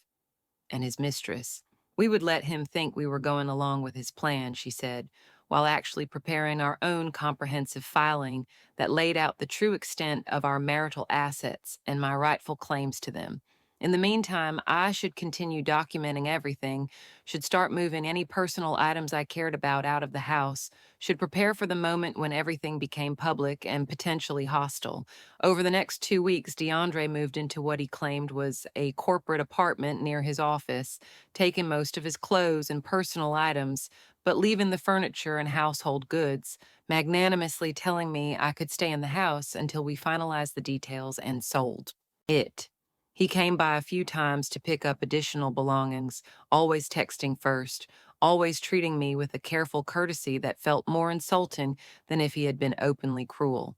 and his mistress. We would let him think we were going along with his plan, she said, while actually preparing our own comprehensive filing that laid out the true extent of our marital assets and my rightful claims to them. In the meantime, I should continue documenting everything, should start moving any personal items I cared about out of the house, should prepare for the moment when everything became public and potentially hostile. Over the next 2 weeks, DeAndre moved into what he claimed was a corporate apartment near his office, taking most of his clothes and personal items, but leaving the furniture and household goods, magnanimously telling me I could stay in the house until we finalized the details and sold it. He came by a few times to pick up additional belongings, always texting first, always treating me with a careful courtesy that felt more insulting than if he had been openly cruel.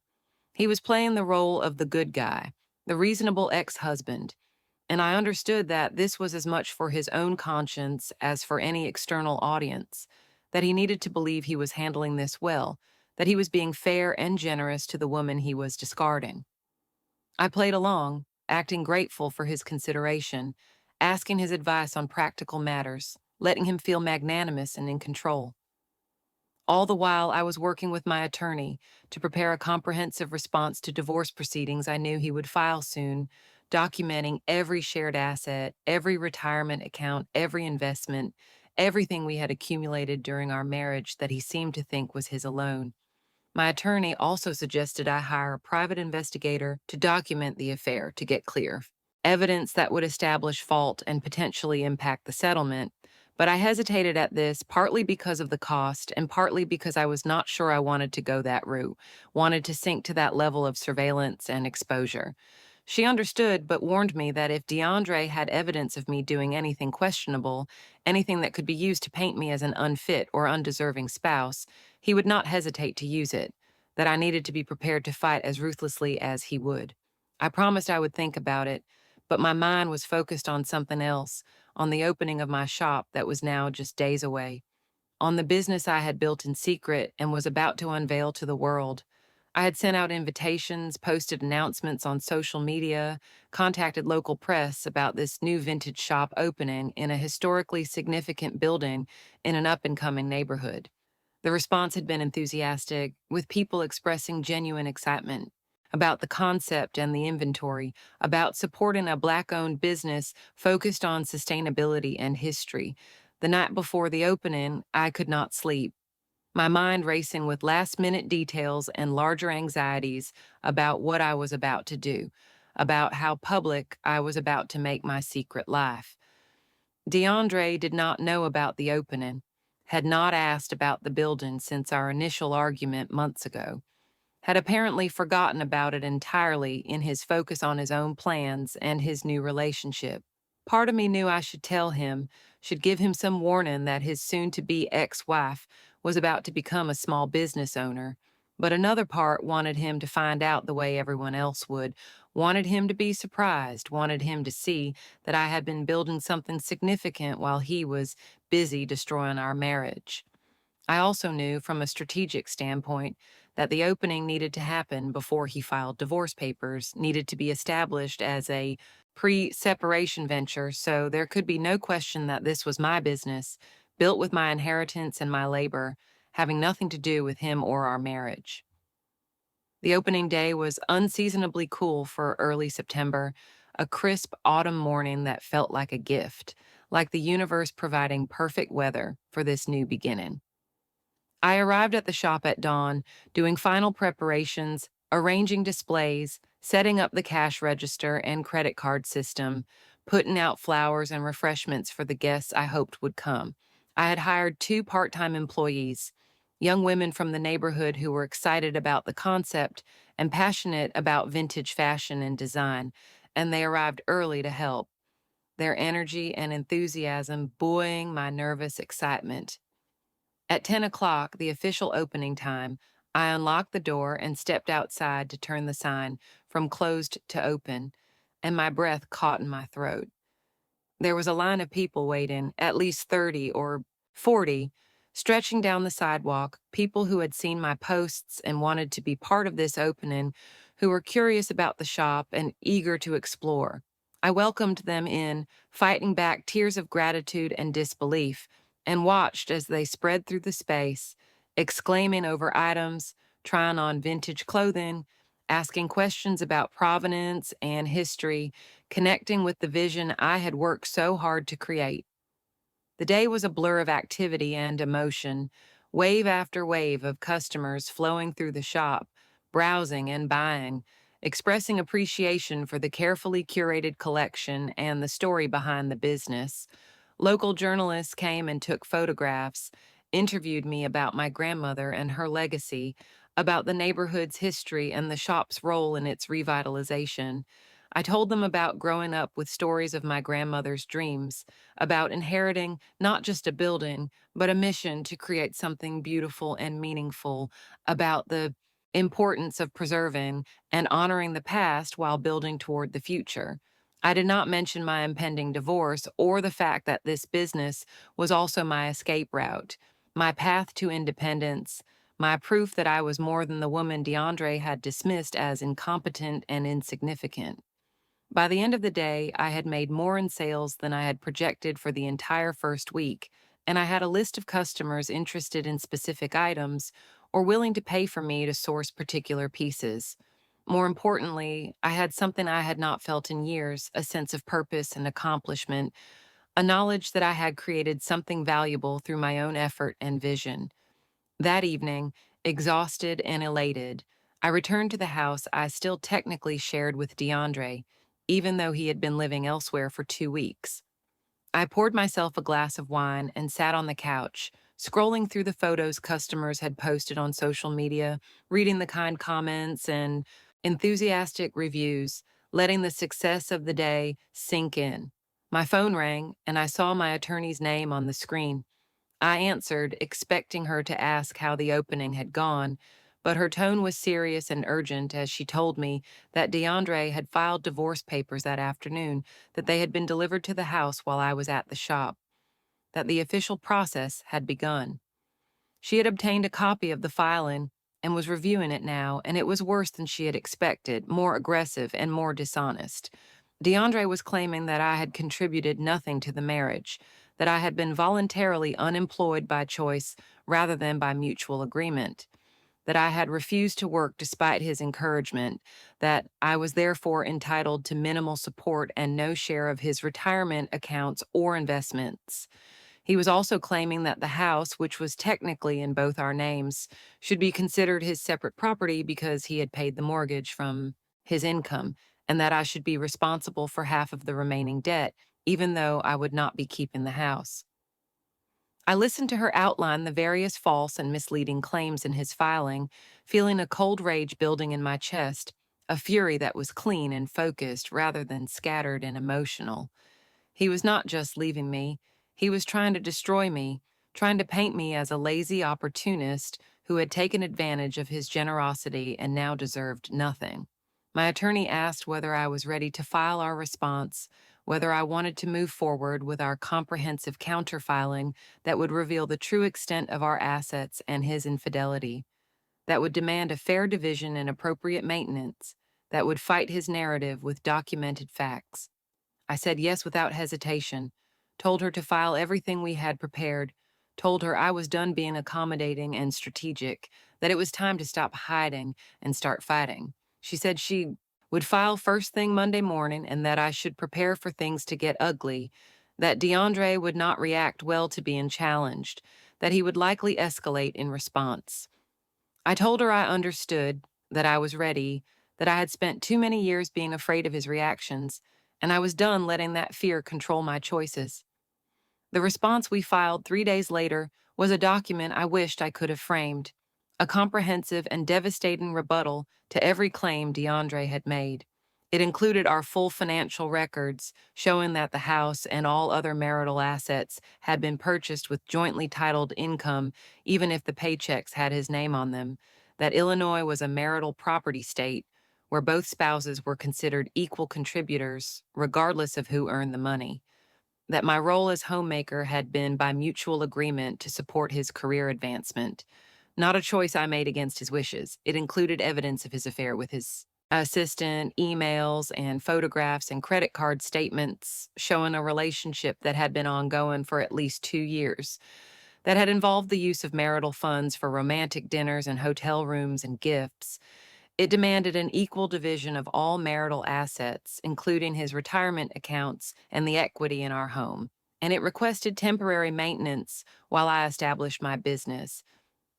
He was playing the role of the good guy, the reasonable ex-husband, and I understood that this was as much for his own conscience as for any external audience, that he needed to believe he was handling this well, that he was being fair and generous to the woman he was discarding. I played along, acting grateful for his consideration, asking his advice on practical matters, letting him feel magnanimous and in control. All the while, I was working with my attorney to prepare a comprehensive response to divorce proceedings I knew he would file soon, documenting every shared asset, every retirement account, every investment, everything we had accumulated during our marriage that he seemed to think was his alone. My attorney also suggested I hire a private investigator to document the affair to get clear evidence that would establish fault and potentially impact the settlement, but I hesitated at this partly because of the cost and partly because I was not sure I wanted to go that route, wanted to sink to that level of surveillance and exposure. She understood, but warned me that if DeAndre had evidence of me doing anything questionable, anything that could be used to paint me as an unfit or undeserving spouse, he would not hesitate to use it, that I needed to be prepared to fight as ruthlessly as he would. I promised I would think about it, but my mind was focused on something else, on the opening of my shop that was now just days away, on the business I had built in secret and was about to unveil to the world. I had sent out invitations, posted announcements on social media, contacted local press about this new vintage shop opening in a historically significant building in an up-and-coming neighborhood. The response had been enthusiastic, with people expressing genuine excitement about the concept and the inventory, about supporting a Black-owned business focused on sustainability and history. The night before the opening, I could not sleep, my mind racing with last-minute details and larger anxieties about what I was about to do. about how public I was about to make my secret life. DeAndre did not know about the opening, had not asked about the building since our initial argument months ago, had apparently forgotten about it entirely in his focus on his own plans and his new relationship. Part of me knew I should tell him, should give him some warning that his soon to be ex wife was about to become a small business owner. But another part wanted him to find out the way everyone else would, wanted him to be surprised, wanted him to see that I had been building something significant while he was busy destroying our marriage. I also knew, from a strategic standpoint, that the opening needed to happen before he filed divorce papers, needed to be established as a pre separation venture, so there could be no question that this was my business, built with my inheritance and my labor, having nothing to do with him or our marriage. The opening day was unseasonably cool for early September, a crisp autumn morning that felt like a gift, like the universe providing perfect weather for this new beginning. I arrived at the shop at dawn, doing final preparations, arranging displays, setting up the cash register and credit card system, putting out flowers and refreshments for the guests I hoped would come. I had hired 2 part-time employees, young women from the neighborhood who were excited about the concept and passionate about vintage fashion and design, and they arrived early to help, their energy and enthusiasm buoying my nervous excitement. At 10 o'clock, the official opening time, I unlocked the door and stepped outside to turn the sign from closed to open, and my breath caught in my throat. There was a line of people waiting, at least 30 or 40, stretching down the sidewalk, people who had seen my posts and wanted to be part of this opening, who were curious about the shop and eager to explore. I welcomed them in, fighting back tears of gratitude and disbelief, and watched as they spread through the space, exclaiming over items, trying on vintage clothing, asking questions about provenance and history, connecting with the vision I had worked so hard to create. The day was a blur of activity and emotion, wave after wave of customers flowing through the shop, browsing and buying, expressing appreciation for the carefully curated collection and the story behind the business. Local journalists came and took photographs, interviewed me about my grandmother and her legacy, about the neighborhood's history and the shop's role in its revitalization. I told them about growing up with stories of my grandmother's dreams, about inheriting not just a building, but a mission to create something beautiful and meaningful, about the importance of preserving and honoring the past while building toward the future. I did not mention my impending divorce or the fact that this business was also my escape route, my path to independence, my proof that I was more than the woman DeAndre had dismissed as incompetent and insignificant. By the end of the day, I had made more in sales than I had projected for the entire first week, and I had a list of customers interested in specific items or willing to pay for me to source particular pieces. More importantly, I had something I had not felt in years, a sense of purpose and accomplishment, a knowledge that I had created something valuable through my own effort and vision. That evening, exhausted and elated, I returned to the house I still technically shared with DeAndre, even though he had been living elsewhere for 2 weeks. I poured myself a glass of wine and sat on the couch, scrolling through the photos customers had posted on social media, reading the kind comments and enthusiastic reviews, letting the success of the day sink in. My phone rang, and I saw my attorney's name on the screen. I answered, expecting her to ask how the opening had gone, but her tone was serious and urgent as she told me that DeAndre had filed divorce papers that afternoon, that they had been delivered to the house while I was at the shop, that the official process had begun. She had obtained a copy of the filing and was reviewing it now, and it was worse than she had expected, more aggressive and more dishonest. DeAndre was claiming that I had contributed nothing to the marriage, that I had been voluntarily unemployed by choice rather than by mutual agreement, that I had refused to work despite his encouragement, that I was therefore entitled to minimal support and no share of his retirement accounts or investments. He was also claiming that the house, which was technically in both our names, should be considered his separate property because he had paid the mortgage from his income, and that I should be responsible for half of the remaining debt, even though I would not be keeping the house. I listened to her outline the various false and misleading claims in his filing, feeling a cold rage building in my chest, a fury that was clean and focused rather than scattered and emotional. He was not just leaving me, he was trying to destroy me, trying to paint me as a lazy opportunist who had taken advantage of his generosity and now deserved nothing. My attorney asked whether I was ready to file our response, whether I wanted to move forward with our comprehensive counterfiling that would reveal the true extent of our assets and his infidelity, that would demand a fair division and appropriate maintenance, that would fight his narrative with documented facts. I said yes without hesitation, told her to file everything we had prepared, told her I was done being accommodating and strategic, that it was time to stop hiding and start fighting. She said she would file first thing Monday morning and that I should prepare for things to get ugly, that DeAndre would not react well to being challenged, that he would likely escalate in response. I told her I understood, that I was ready, that I had spent too many years being afraid of his reactions, and I was done letting that fear control my choices. The response we filed 3 days later was a document I wished I could have framed, a comprehensive and devastating rebuttal to every claim DeAndre had made. It included our full financial records, showing that the house and all other marital assets had been purchased with jointly titled income, even if the paychecks had his name on them, that Illinois was a marital property state, where both spouses were considered equal contributors, regardless of who earned the money, that my role as homemaker had been by mutual agreement to support his career advancement, not a choice I made against his wishes. It included evidence of his affair with his assistant, emails and photographs and credit card statements showing a relationship that had been ongoing for at least 2 years, that had involved the use of marital funds for romantic dinners and hotel rooms and gifts. It demanded an equal division of all marital assets, including his retirement accounts and the equity in our home, and it requested temporary maintenance while I established my business,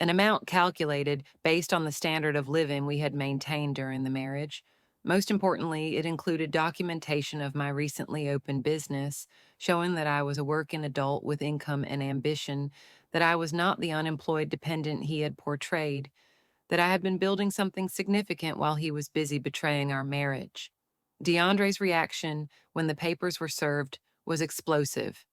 an amount calculated based on the standard of living we had maintained during the marriage. Most importantly, it included documentation of my recently opened business, showing that I was a working adult with income and ambition, that I was not the unemployed dependent he had portrayed, that I had been building something significant while he was busy betraying our marriage. DeAndre's reaction when the papers were served was explosive.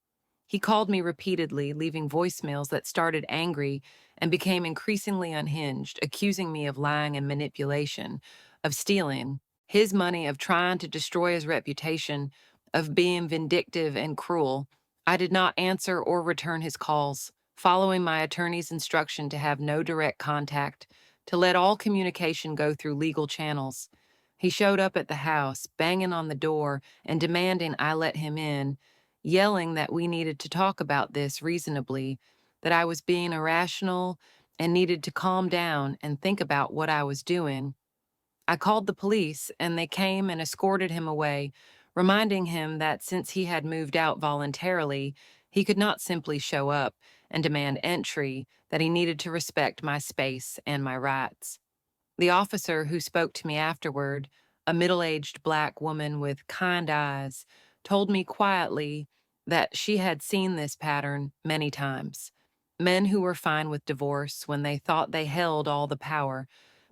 He called me repeatedly, leaving voicemails that started angry and became increasingly unhinged, accusing me of lying and manipulation, of stealing his money, of trying to destroy his reputation, of being vindictive and cruel. I did not answer or return his calls, following my attorney's instruction to have no direct contact, to let all communication go through legal channels. He showed up at the house, banging on the door and demanding I let him in, yelling that we needed to talk about this reasonably, that I was being irrational and needed to calm down and think about what I was doing. I called the police, and they came and escorted him away, reminding him that since he had moved out voluntarily, he could not simply show up and demand entry, that he needed to respect my space and my rights. The officer who spoke to me afterward, a middle-aged black woman with kind eyes, told me quietly that she had seen this pattern many times. Men who were fine with divorce when they thought they held all the power,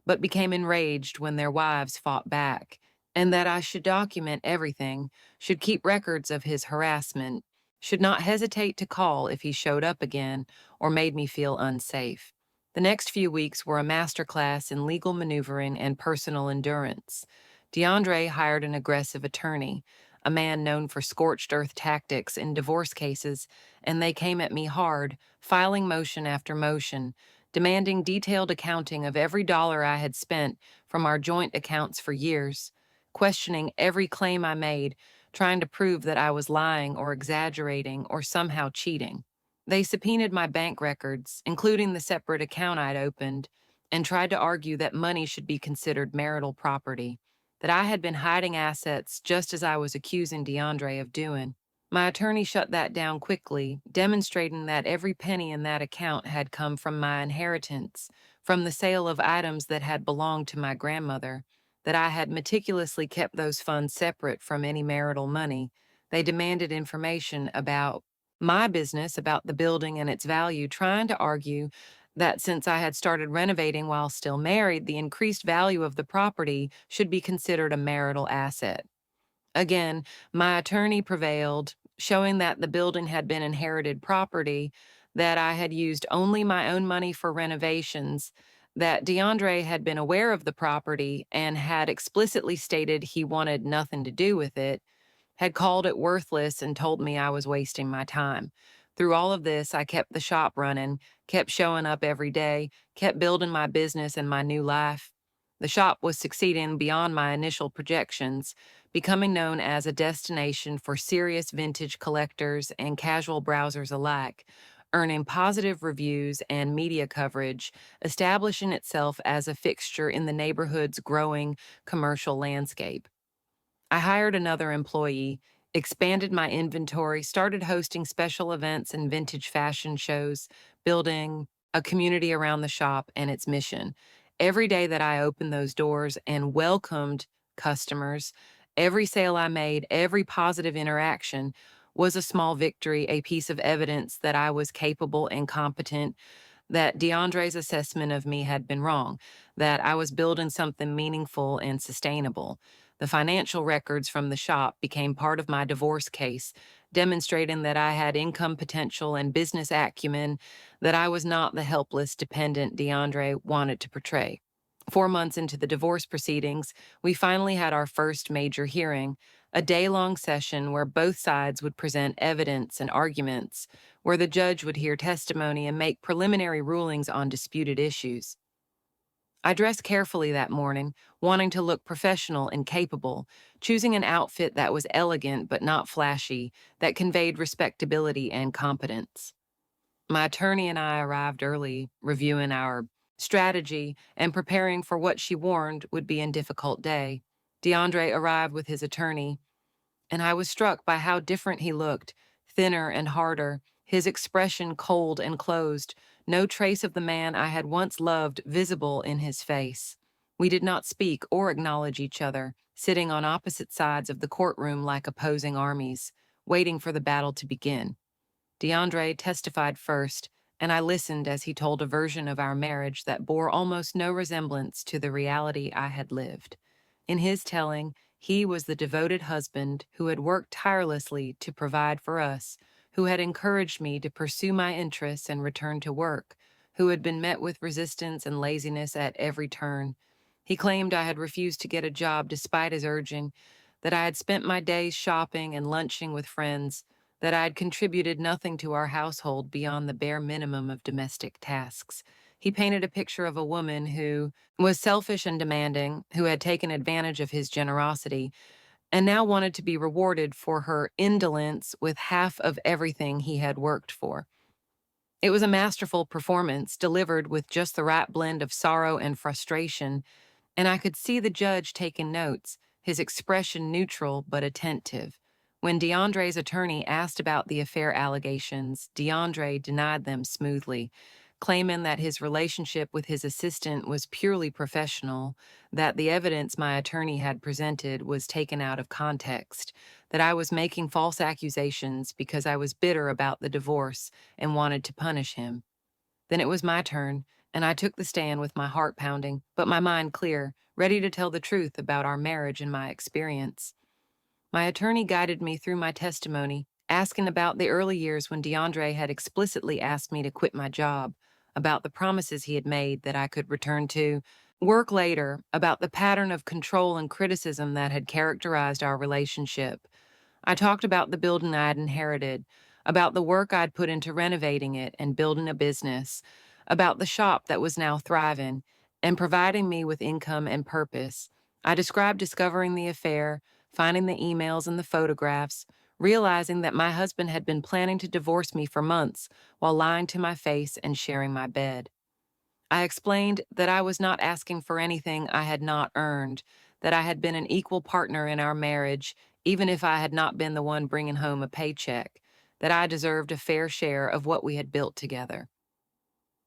but became enraged when their wives fought back, and that I should document everything, should keep records of his harassment, should not hesitate to call if he showed up again or made me feel unsafe. The next few weeks were a masterclass in legal maneuvering and personal endurance. DeAndre hired an aggressive attorney, a man known for scorched earth tactics in divorce cases, and they came at me hard, filing motion after motion, demanding detailed accounting of every dollar I had spent from our joint accounts for years, questioning every claim I made, trying to prove that I was lying or exaggerating or somehow cheating. They subpoenaed my bank records, including the separate account I'd opened, and tried to argue that money should be considered marital property, that I had been hiding assets just as I was accusing DeAndre of doing. My attorney shut that down quickly, demonstrating that every penny in that account had come from my inheritance, from the sale of items that had belonged to my grandmother, that I had meticulously kept those funds separate from any marital money. They demanded information about my business, about the building and its value, trying to argue that since I had started renovating while still married, the increased value of the property should be considered a marital asset. Again, my attorney prevailed, showing that the building had been inherited property, that I had used only my own money for renovations, that DeAndre had been aware of the property and had explicitly stated he wanted nothing to do with it, had called it worthless and told me I was wasting my time. Through all of this, I kept the shop running, kept showing up every day, kept building my business and my new life. The shop was succeeding beyond my initial projections, becoming known as a destination for serious vintage collectors and casual browsers alike, earning positive reviews and media coverage, establishing itself as a fixture in the neighborhood's growing commercial landscape. I hired another employee, expanded my inventory, started hosting special events and vintage fashion shows, building a community around the shop and its mission. Every day that I opened those doors and welcomed customers, every sale I made, every positive interaction was a small victory, a piece of evidence that I was capable and competent, that DeAndre's assessment of me had been wrong, that I was building something meaningful and sustainable. The financial records from the shop became part of my divorce case, demonstrating that I had income potential and business acumen, that I was not the helpless dependent DeAndre wanted to portray. 4 months into the divorce proceedings, we finally had our first major hearing, a day-long session where both sides would present evidence and arguments, where the judge would hear testimony and make preliminary rulings on disputed issues. I dressed carefully that morning, wanting to look professional and capable, choosing an outfit that was elegant but not flashy, that conveyed respectability and competence. My attorney and I arrived early, reviewing our strategy and preparing for what she warned would be a difficult day. DeAndre arrived with his attorney, and I was struck by how different he looked, thinner and harder, his expression cold and closed, no trace of the man I had once loved visible in his face. We did not speak or acknowledge each other, sitting on opposite sides of the courtroom like opposing armies, waiting for the battle to begin. DeAndre testified first, and I listened as he told a version of our marriage that bore almost no resemblance to the reality I had lived. In his telling, he was the devoted husband who had worked tirelessly to provide for us, who had encouraged me to pursue my interests and return to work, who had been met with resistance and laziness at every turn. He claimed I had refused to get a job despite his urging, that I had spent my days shopping and lunching with friends, that I had contributed nothing to our household beyond the bare minimum of domestic tasks. He painted a picture of a woman who was selfish and demanding, who had taken advantage of his generosity, and now wanted to be rewarded for her indolence with half of everything he had worked for. It was a masterful performance, delivered with just the right blend of sorrow and frustration, and I could see the judge taking notes, his expression neutral but attentive. When DeAndre's attorney asked about the affair allegations, DeAndre denied them smoothly, claiming that his relationship with his assistant was purely professional, that the evidence my attorney had presented was taken out of context, that I was making false accusations because I was bitter about the divorce and wanted to punish him. Then it was my turn, and I took the stand with my heart pounding, but my mind clear, ready to tell the truth about our marriage and my experience. My attorney guided me through my testimony, asking about the early years when DeAndre had explicitly asked me to quit my job, about the promises he had made that I could return to work later, about the pattern of control and criticism that had characterized our relationship. I talked about the building I had inherited, about the work I'd put into renovating it and building a business, about the shop that was now thriving and providing me with income and purpose. I described discovering the affair, finding the emails and the photographs, realizing that my husband had been planning to divorce me for months while lying to my face and sharing my bed. I explained that I was not asking for anything I had not earned, that I had been an equal partner in our marriage, even if I had not been the one bringing home a paycheck, that I deserved a fair share of what we had built together.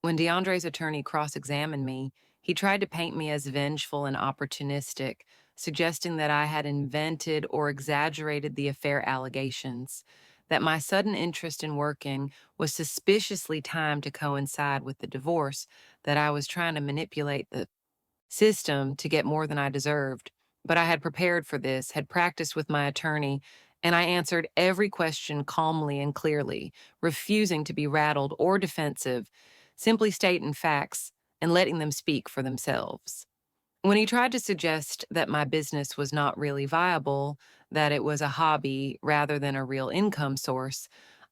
When DeAndre's attorney cross-examined me, He tried to paint me as vengeful and opportunistic, suggesting that I had invented or exaggerated the affair allegations, that my sudden interest in working was suspiciously timed to coincide with the divorce, that I was trying to manipulate the system to get more than I deserved. But I had prepared for this, had practiced with my attorney, and I answered every question calmly and clearly, refusing to be rattled or defensive, simply stating facts and letting them speak for themselves. When he tried to suggest that my business was not really viable, that it was a hobby rather than a real income source,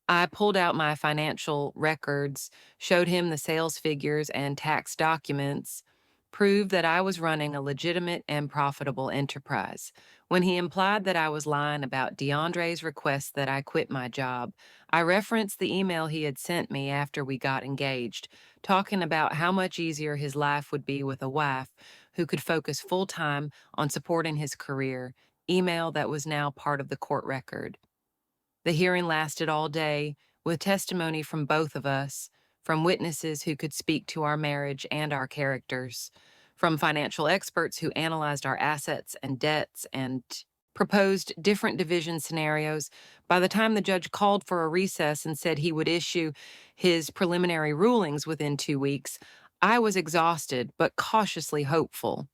I pulled out my financial records, showed him the sales figures and tax documents, proved that I was running a legitimate and profitable enterprise. When he implied that I was lying about DeAndre's request that I quit my job, I referenced the email he had sent me after we got engaged, talking about how much easier his life would be with a wife who could focus full time on supporting his career, email that was now part of the court record. The hearing lasted all day, with testimony from both of us, from witnesses who could speak to our marriage and our characters, from financial experts who analyzed our assets and debts and proposed different division scenarios. By the time the judge called for a recess and said he would issue his preliminary rulings within 2 weeks, I was exhausted but cautiously hopeful.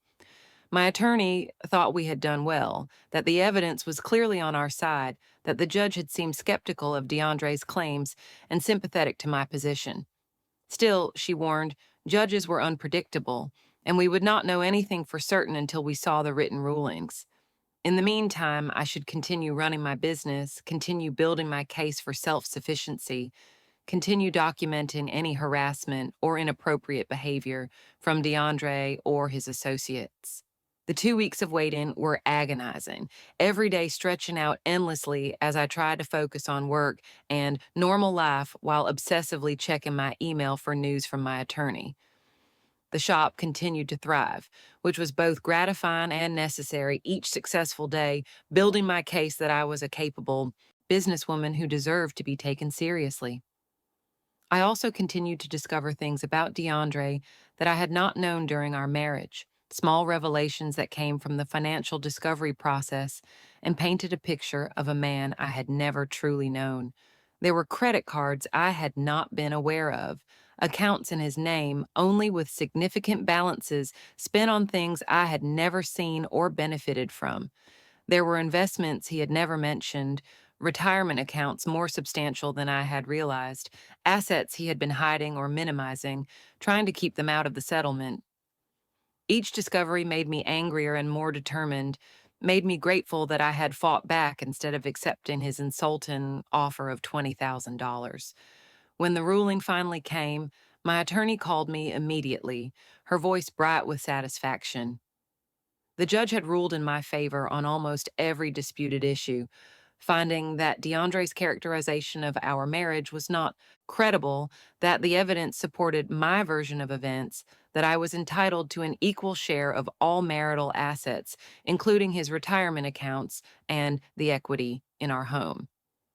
My attorney thought we had done well, that the evidence was clearly on our side, that the judge had seemed skeptical of DeAndre's claims and sympathetic to my position. Still, she warned, judges were unpredictable, and we would not know anything for certain until we saw the written rulings. In the meantime, I should continue running my business, continue building my case for self-sufficiency, continue documenting any harassment or inappropriate behavior from DeAndre or his associates. The 2 weeks of waiting were agonizing, every day stretching out endlessly as I tried to focus on work and normal life while obsessively checking my email for news from my attorney. The shop continued to thrive, which was both gratifying and necessary each successful day, building my case that I was a capable businesswoman who deserved to be taken seriously. I also continued to discover things about DeAndre that I had not known during our marriage, small revelations that came from the financial discovery process and painted a picture of a man I had never truly known. There were credit cards I had not been aware of, accounts in his name only with significant balances spent on things I had never seen or benefited from. There were investments he had never mentioned, retirement accounts more substantial than I had realized, assets he had been hiding or minimizing, trying to keep them out of the settlement. Each discovery made me angrier and more determined, made me grateful that I had fought back instead of accepting his insulting offer of $20,000. When the ruling finally came, my attorney called me immediately, her voice bright with satisfaction. The judge had ruled in my favor on almost every disputed issue, finding that DeAndre's characterization of our marriage was not credible, that the evidence supported my version of events, that I was entitled to an equal share of all marital assets, including his retirement accounts and the equity in our home.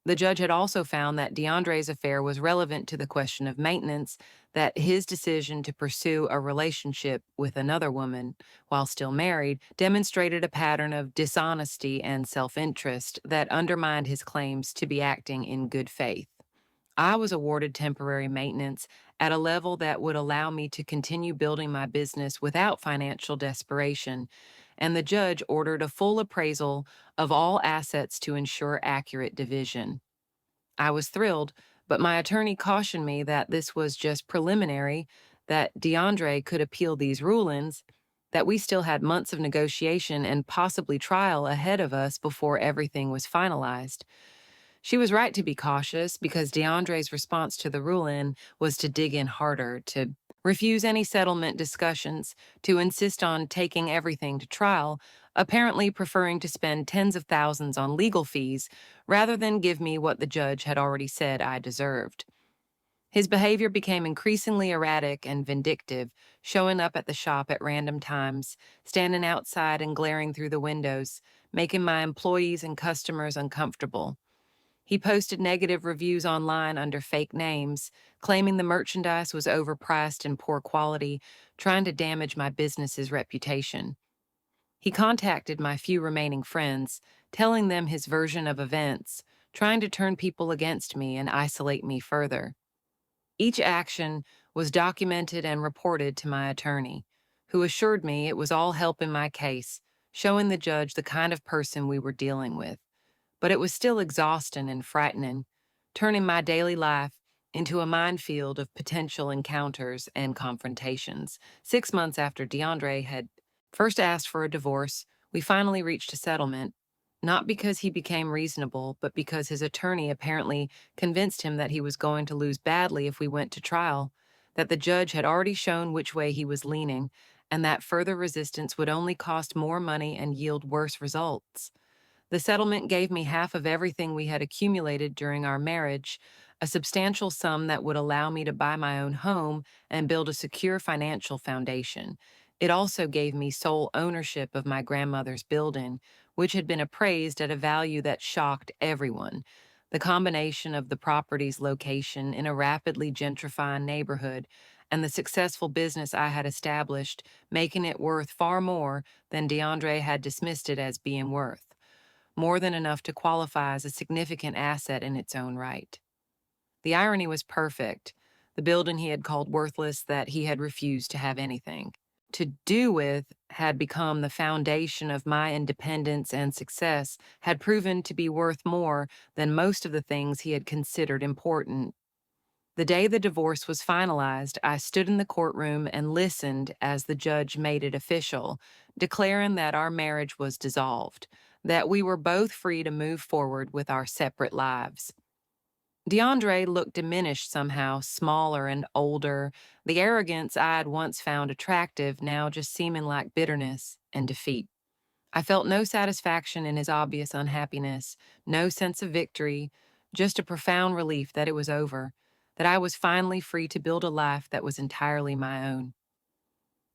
The judge had also found that DeAndre's affair was relevant to the question of maintenance, that his decision to pursue a relationship with another woman while still married demonstrated a pattern of dishonesty and self-interest that undermined his claims to be acting in good faith. I was awarded temporary maintenance at a level that would allow me to continue building my business without financial desperation, and the judge ordered a full appraisal of all assets to ensure accurate division. I was thrilled, but my attorney cautioned me that this was just preliminary, that DeAndre could appeal these rulings, that we still had months of negotiation and possibly trial ahead of us before everything was finalized. She was right to be cautious because DeAndre's response to the ruling was to dig in harder, to refuse any settlement discussions, to insist on taking everything to trial, apparently preferring to spend tens of thousands on legal fees rather than give me what the judge had already said I deserved. His behavior became increasingly erratic and vindictive, showing up at the shop at random times, standing outside and glaring through the windows, making my employees and customers uncomfortable. He posted negative reviews online under fake names, claiming the merchandise was overpriced and poor quality, trying to damage my business's reputation. He contacted my few remaining friends, telling them his version of events, trying to turn people against me and isolate me further. Each action was documented and reported to my attorney, who assured me it was all helping my case, showing the judge the kind of person we were dealing with. But it was still exhausting and frightening, turning my daily life into a minefield of potential encounters and confrontations. 6 months after DeAndre had first asked for a divorce, we finally reached a settlement, not because he became reasonable, but because his attorney apparently convinced him that he was going to lose badly if we went to trial, that the judge had already shown which way he was leaning, and that further resistance would only cost more money and yield worse results. The settlement gave me half of everything we had accumulated during our marriage, a substantial sum that would allow me to buy my own home and build a secure financial foundation. It also gave me sole ownership of my grandmother's building, which had been appraised at a value that shocked everyone. The combination of the property's location in a rapidly gentrifying neighborhood and the successful business I had established, making it worth far more than DeAndre had dismissed it as being worth, more than enough to qualify as a significant asset in its own right. The irony was perfect. The building he had called worthless, that he had refused to have anything to do with, had become the foundation of my independence and success, had proven to be worth more than most of the things he had considered important. The day the divorce was finalized, I stood in the courtroom and listened as the judge made it official, declaring that our marriage was dissolved, that we were both free to move forward with our separate lives. DeAndre looked diminished somehow, smaller and older, the arrogance I had once found attractive now just seeming like bitterness and defeat. I felt no satisfaction in his obvious unhappiness, no sense of victory, just a profound relief that it was over, that I was finally free to build a life that was entirely my own.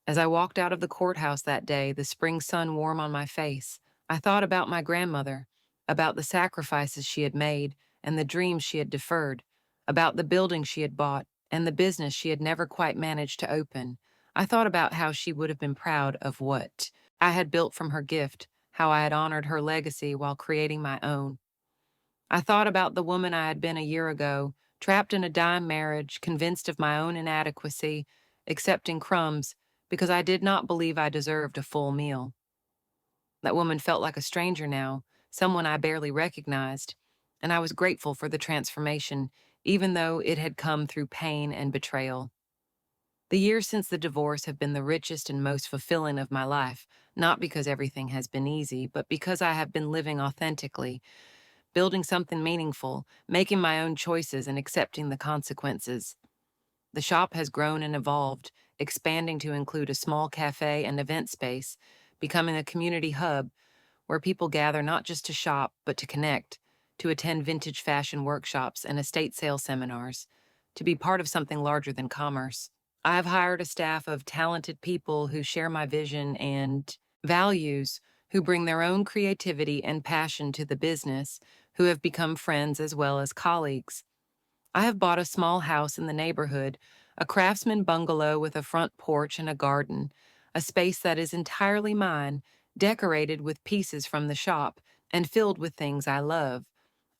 As I walked out of the courthouse that day, the spring sun warm on my face, I thought about my grandmother, about the sacrifices she had made and the dreams she had deferred, about the building she had bought and the business she had never quite managed to open. I thought about how she would have been proud of what I had built from her gift, how I had honored her legacy while creating my own. I thought about the woman I had been a year ago, trapped in a dime marriage, convinced of my own inadequacy, accepting crumbs because I did not believe I deserved a full meal. That woman felt like a stranger now, someone I barely recognized, and I was grateful for the transformation, even though it had come through pain and betrayal. The years since the divorce have been the richest and most fulfilling of my life, not because everything has been easy, but because I have been living authentically, building something meaningful, making my own choices, and accepting the consequences. The shop has grown and evolved, expanding to include a small cafe and event space, becoming a community hub where people gather not just to shop, but to connect, to attend vintage fashion workshops and estate sale seminars, to be part of something larger than commerce. I have hired a staff of talented people who share my vision and values, who bring their own creativity and passion to the business, who have become friends as well as colleagues. I have bought a small house in the neighborhood, a craftsman bungalow with a front porch and a garden, a space that is entirely mine, decorated with pieces from the shop and filled with things I love.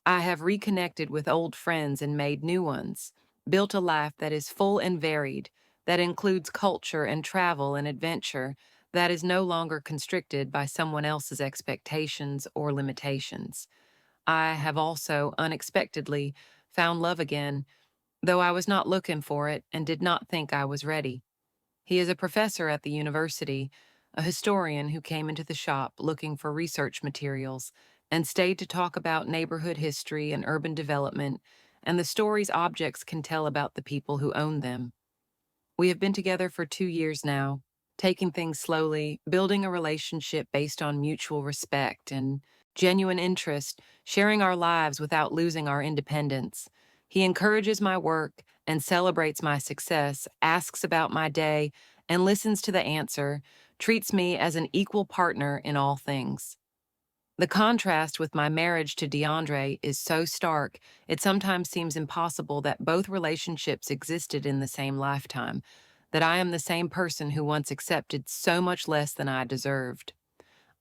I have reconnected with old friends and made new ones, built a life that is full and varied, that includes culture and travel and adventure, that is no longer constricted by someone else's expectations or limitations. I have also, unexpectedly, found love again, though I was not looking for it and did not think I was ready. He is a professor at the university, a historian who came into the shop looking for research materials and stayed to talk about neighborhood history and urban development and the stories objects can tell about the people who own them. We have been together for 2 years now, taking things slowly, building a relationship based on mutual respect and genuine interest, sharing our lives without losing our independence. He encourages my work and celebrates my success, asks about my day, and listens to the answer, treats me as an equal partner in all things. The contrast with my marriage to DeAndre is so stark, it sometimes seems impossible that both relationships existed in the same lifetime, that I am the same person who once accepted so much less than I deserved.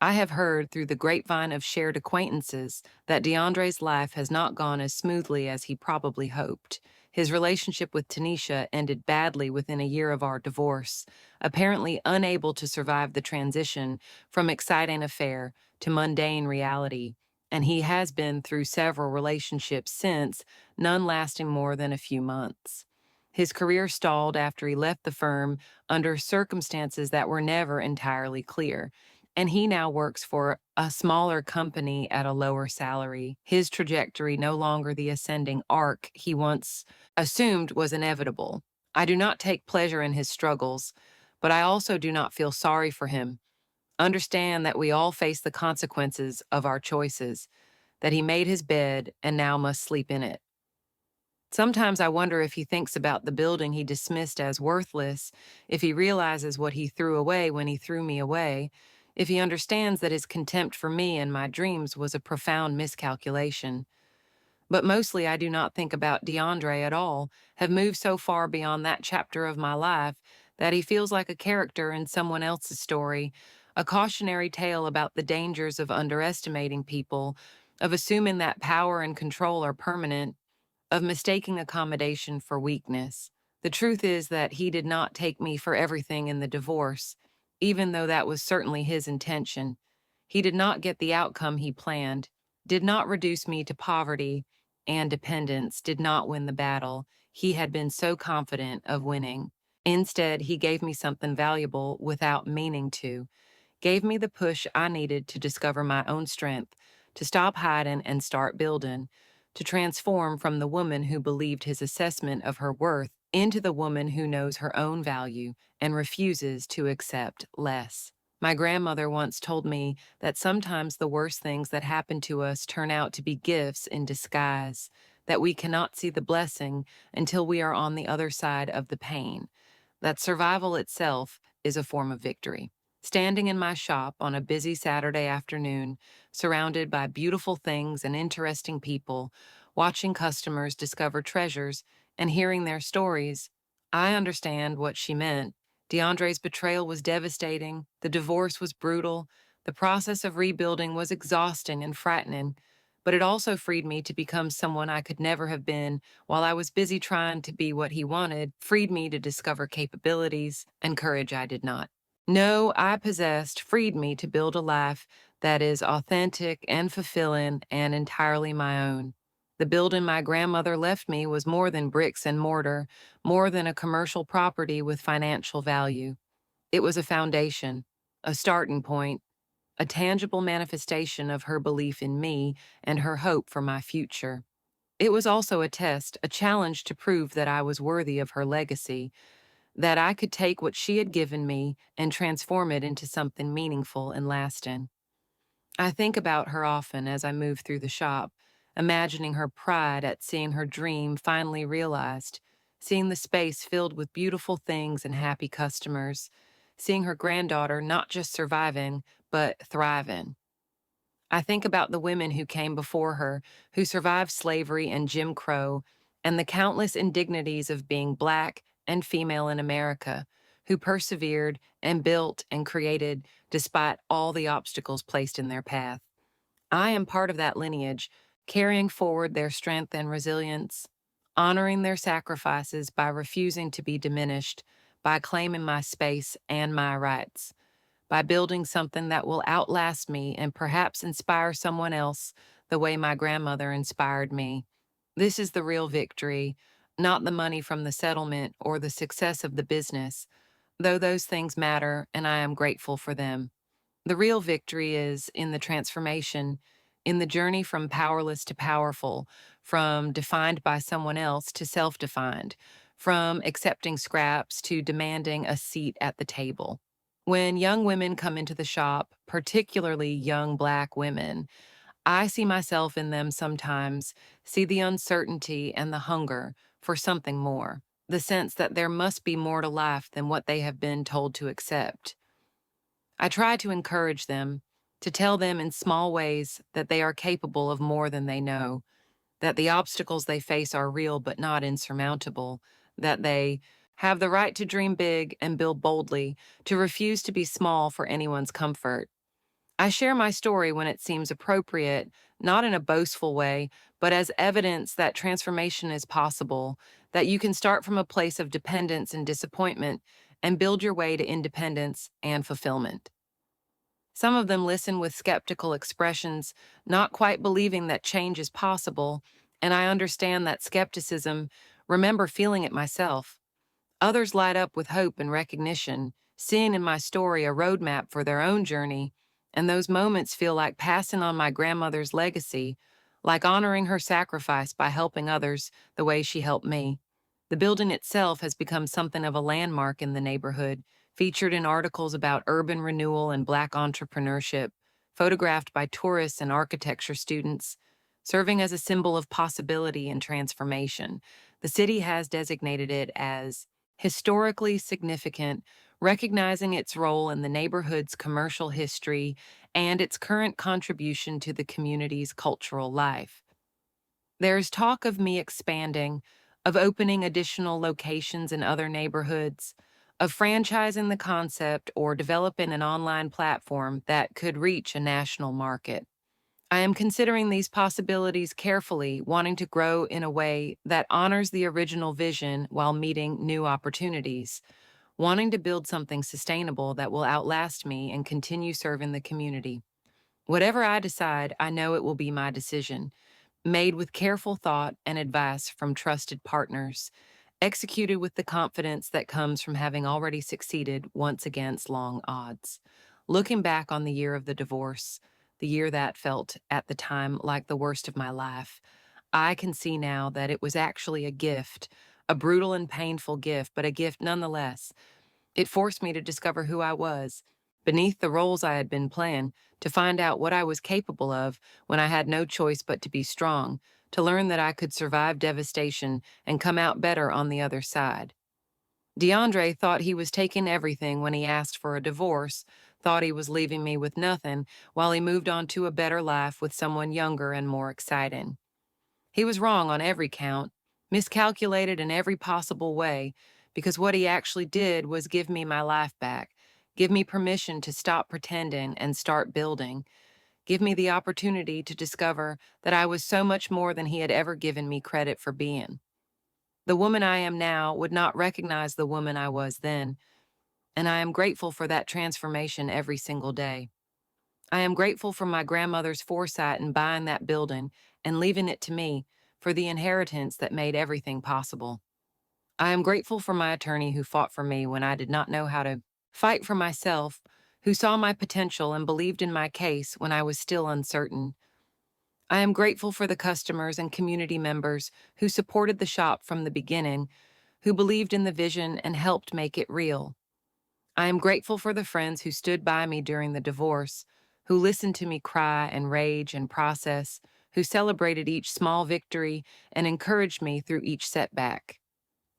I have heard through the grapevine of shared acquaintances that DeAndre's life has not gone as smoothly as he probably hoped. His relationship with Tanisha ended badly within a year of our divorce, apparently unable to survive the transition from exciting affair to mundane reality, and he has been through several relationships since, none lasting more than a few months. His career stalled after he left the firm under circumstances that were never entirely clear, and he now works for a smaller company at a lower salary. His trajectory no longer the ascending arc he once assumed was inevitable. I do not take pleasure in his struggles, but I also do not feel sorry for him. Understand that we all face the consequences of our choices, that he made his bed and now must sleep in it. Sometimes I wonder if he thinks about the building he dismissed as worthless, if he realizes what he threw away when he threw me away, if he understands that his contempt for me and my dreams was a profound miscalculation. But mostly I do not think about DeAndre at all, have moved so far beyond that chapter of my life that he feels like a character in someone else's story, a cautionary tale about the dangers of underestimating people, of assuming that power and control are permanent, of mistaking accommodation for weakness. The truth is that he did not take me for everything in the divorce, even though that was certainly his intention. He did not get the outcome he planned, did not reduce me to poverty and dependence, did not win the battle he had been so confident of winning. Instead, he gave me something valuable without meaning to, gave me the push I needed to discover my own strength, to stop hiding and start building, to transform from the woman who believed his assessment of her worth into the woman who knows her own value and refuses to accept less. My grandmother once told me that sometimes the worst things that happen to us turn out to be gifts in disguise, that we cannot see the blessing until we are on the other side of the pain, that survival itself is a form of victory. Standing in my shop on a busy Saturday afternoon, surrounded by beautiful things and interesting people, watching customers discover treasures and hearing their stories, I understand what she meant. DeAndre's betrayal was devastating, the divorce was brutal, the process of rebuilding was exhausting and frightening, but it also freed me to become someone I could never have been while I was busy trying to be what he wanted, freed me to discover capabilities and courage I did not. No, I possessed freed me to build a life that is authentic and fulfilling and entirely my own. The building my grandmother left me was more than bricks and mortar, more than a commercial property with financial value. It was a foundation, a starting point, a tangible manifestation of her belief in me and her hope for my future. It was also a test, a challenge to prove that I was worthy of her legacy, that I could take what she had given me and transform it into something meaningful and lasting. I think about her often as I move through the shop, imagining her pride at seeing her dream finally realized, seeing the space filled with beautiful things and happy customers, seeing her granddaughter not just surviving, but thriving. I think about the women who came before her, who survived slavery and Jim Crow, and the countless indignities of being Black and female in America, who persevered and built and created despite all the obstacles placed in their path. I am part of that lineage, carrying forward their strength and resilience, honoring their sacrifices by refusing to be diminished, by claiming my space and my rights, by building something that will outlast me and perhaps inspire someone else the way my grandmother inspired me. This is the real victory, not the money from the settlement or the success of the business, though those things matter and I am grateful for them. The real victory is in the transformation, in the journey from powerless to powerful, from defined by someone else to self defined, from accepting scraps to demanding a seat at the table. When young women come into the shop, particularly young Black women, I see myself in them sometimes, see the uncertainty and the hunger for something more, the sense that there must be more to life than what they have been told to accept. I try to encourage them, to tell them in small ways that they are capable of more than they know, that the obstacles they face are real but not insurmountable, that they have the right to dream big and build boldly, to refuse to be small for anyone's comfort. I share my story when it seems appropriate, not in a boastful way, but as evidence that transformation is possible, that you can start from a place of dependence and disappointment and build your way to independence and fulfillment. Some of them listen with skeptical expressions, not quite believing that change is possible, and I understand that skepticism, remember feeling it myself. Others light up with hope and recognition, seeing in my story a roadmap for their own journey, and those moments feel like passing on my grandmother's legacy, like honoring her sacrifice by helping others the way she helped me. The building itself has become something of a landmark in the neighborhood, featured in articles about urban renewal and Black entrepreneurship, photographed by tourists and architecture students, serving as a symbol of possibility and transformation. The city has designated it as historically significant, recognizing its role in the neighborhood's commercial history and its current contribution to the community's cultural life. There's talk of me expanding, of opening additional locations in other neighborhoods, of franchising the concept or developing an online platform that could reach a national market. I am considering these possibilities carefully, wanting to grow in a way that honors the original vision while meeting new opportunities, wanting to build something sustainable that will outlast me and continue serving the community. Whatever I decide, I know it will be my decision, made with careful thought and advice from trusted partners, executed with the confidence that comes from having already succeeded once against long odds. Looking back on the year of the divorce, the year that felt at the time like the worst of my life, I can see now that it was actually a gift, a brutal and painful gift, but a gift nonetheless. It forced me to discover who I was, beneath the roles I had been playing, to find out what I was capable of when I had no choice but to be strong, to learn that I could survive devastation and come out better on the other side. DeAndre thought he was taking everything when he asked for a divorce, thought he was leaving me with nothing, while he moved on to a better life with someone younger and more exciting. He was wrong on every count, miscalculated in every possible way, because what he actually did was give me my life back, give me permission to stop pretending and start building, give me the opportunity to discover that I was so much more than he had ever given me credit for being. The woman I am now would not recognize the woman I was then, and I am grateful for that transformation every single day. I am grateful for my grandmother's foresight in buying that building and leaving it to me, for the inheritance that made everything possible. I am grateful for my attorney who fought for me when I did not know how to fight for myself, who saw my potential and believed in my case when I was still uncertain. I am grateful for the customers and community members who supported the shop from the beginning, who believed in the vision and helped make it real. I am grateful for the friends who stood by me during the divorce, who listened to me cry and rage and process, who celebrated each small victory and encouraged me through each setback.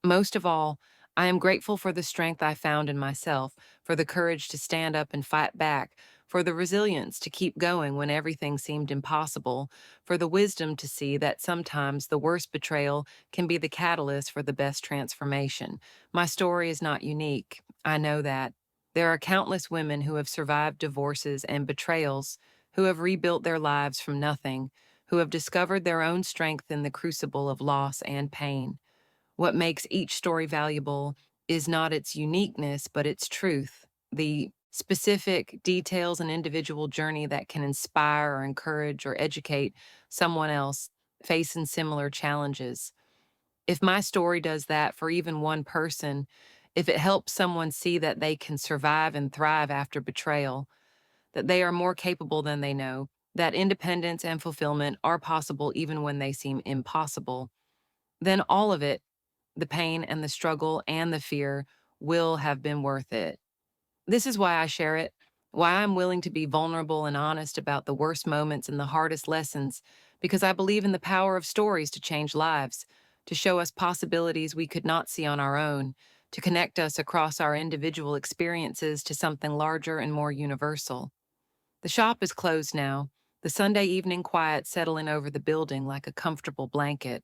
Most of all, I am grateful for the strength I found in myself, for the courage to stand up and fight back, for the resilience to keep going when everything seemed impossible, for the wisdom to see that sometimes the worst betrayal can be the catalyst for the best transformation. My story is not unique. I know that. There are countless women who have survived divorces and betrayals, who have rebuilt their lives from nothing, who have discovered their own strength in the crucible of loss and pain. What makes each story valuable is not its uniqueness, but its truth, the specific details and individual journey that can inspire or encourage or educate someone else facing similar challenges. If my story does that for even one person, if it helps someone see that they can survive and thrive after betrayal, that they are more capable than they know, that independence and fulfillment are possible even when they seem impossible, then all of it, the pain and the struggle and the fear, will have been worth it. This is why I share it, why I'm willing to be vulnerable and honest about the worst moments and the hardest lessons, because I believe in the power of stories to change lives, to show us possibilities we could not see on our own, to connect us across our individual experiences to something larger and more universal. The shop is closed now, the Sunday evening quiet settling over the building like a comfortable blanket.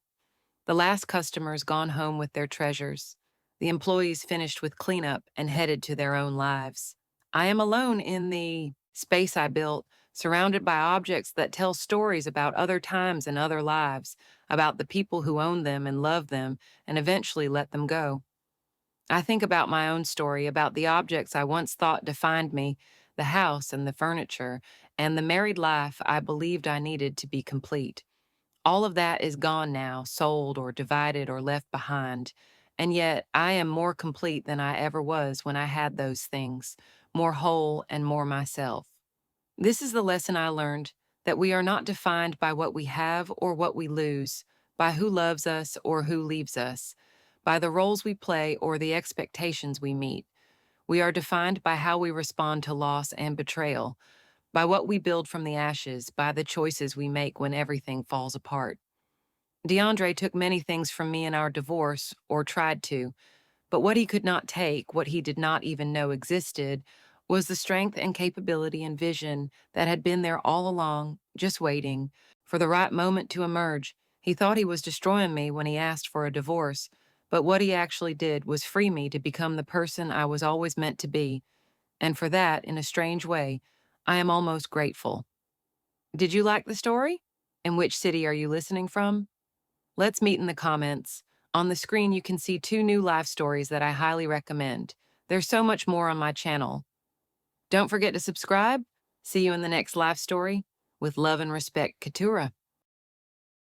The last customers gone home with their treasures. The employees finished with cleanup and headed to their own lives. I am alone in the space I built, surrounded by objects that tell stories about other times and other lives, about the people who owned them and loved them and eventually let them go. I think about my own story, about the objects I once thought defined me, the house and the furniture, and the married life I believed I needed to be complete. All of that is gone now, sold or divided or left behind. And yet, I am more complete than I ever was when I had those things, more whole and more myself. This is the lesson I learned, that we are not defined by what we have or what we lose, by who loves us or who leaves us, by the roles we play or the expectations we meet. We are defined by how we respond to loss and betrayal, by what we build from the ashes, by the choices we make when everything falls apart. DeAndre took many things from me in our divorce, or tried to, but what he could not take, what he did not even know existed, was the strength and capability and vision that had been there all along, just waiting for the right moment to emerge. He thought he was destroying me when he asked for a divorce, but what he actually did was free me to become the person I was always meant to be, and for that, in a strange way, I am almost grateful. Did you like the story? And which city are you listening from? Let's meet in the comments. On the screen, you can see 2 new life stories that I highly recommend. There's so much more on my channel. Don't forget to subscribe. See you in the next life story. With love and respect, Katura.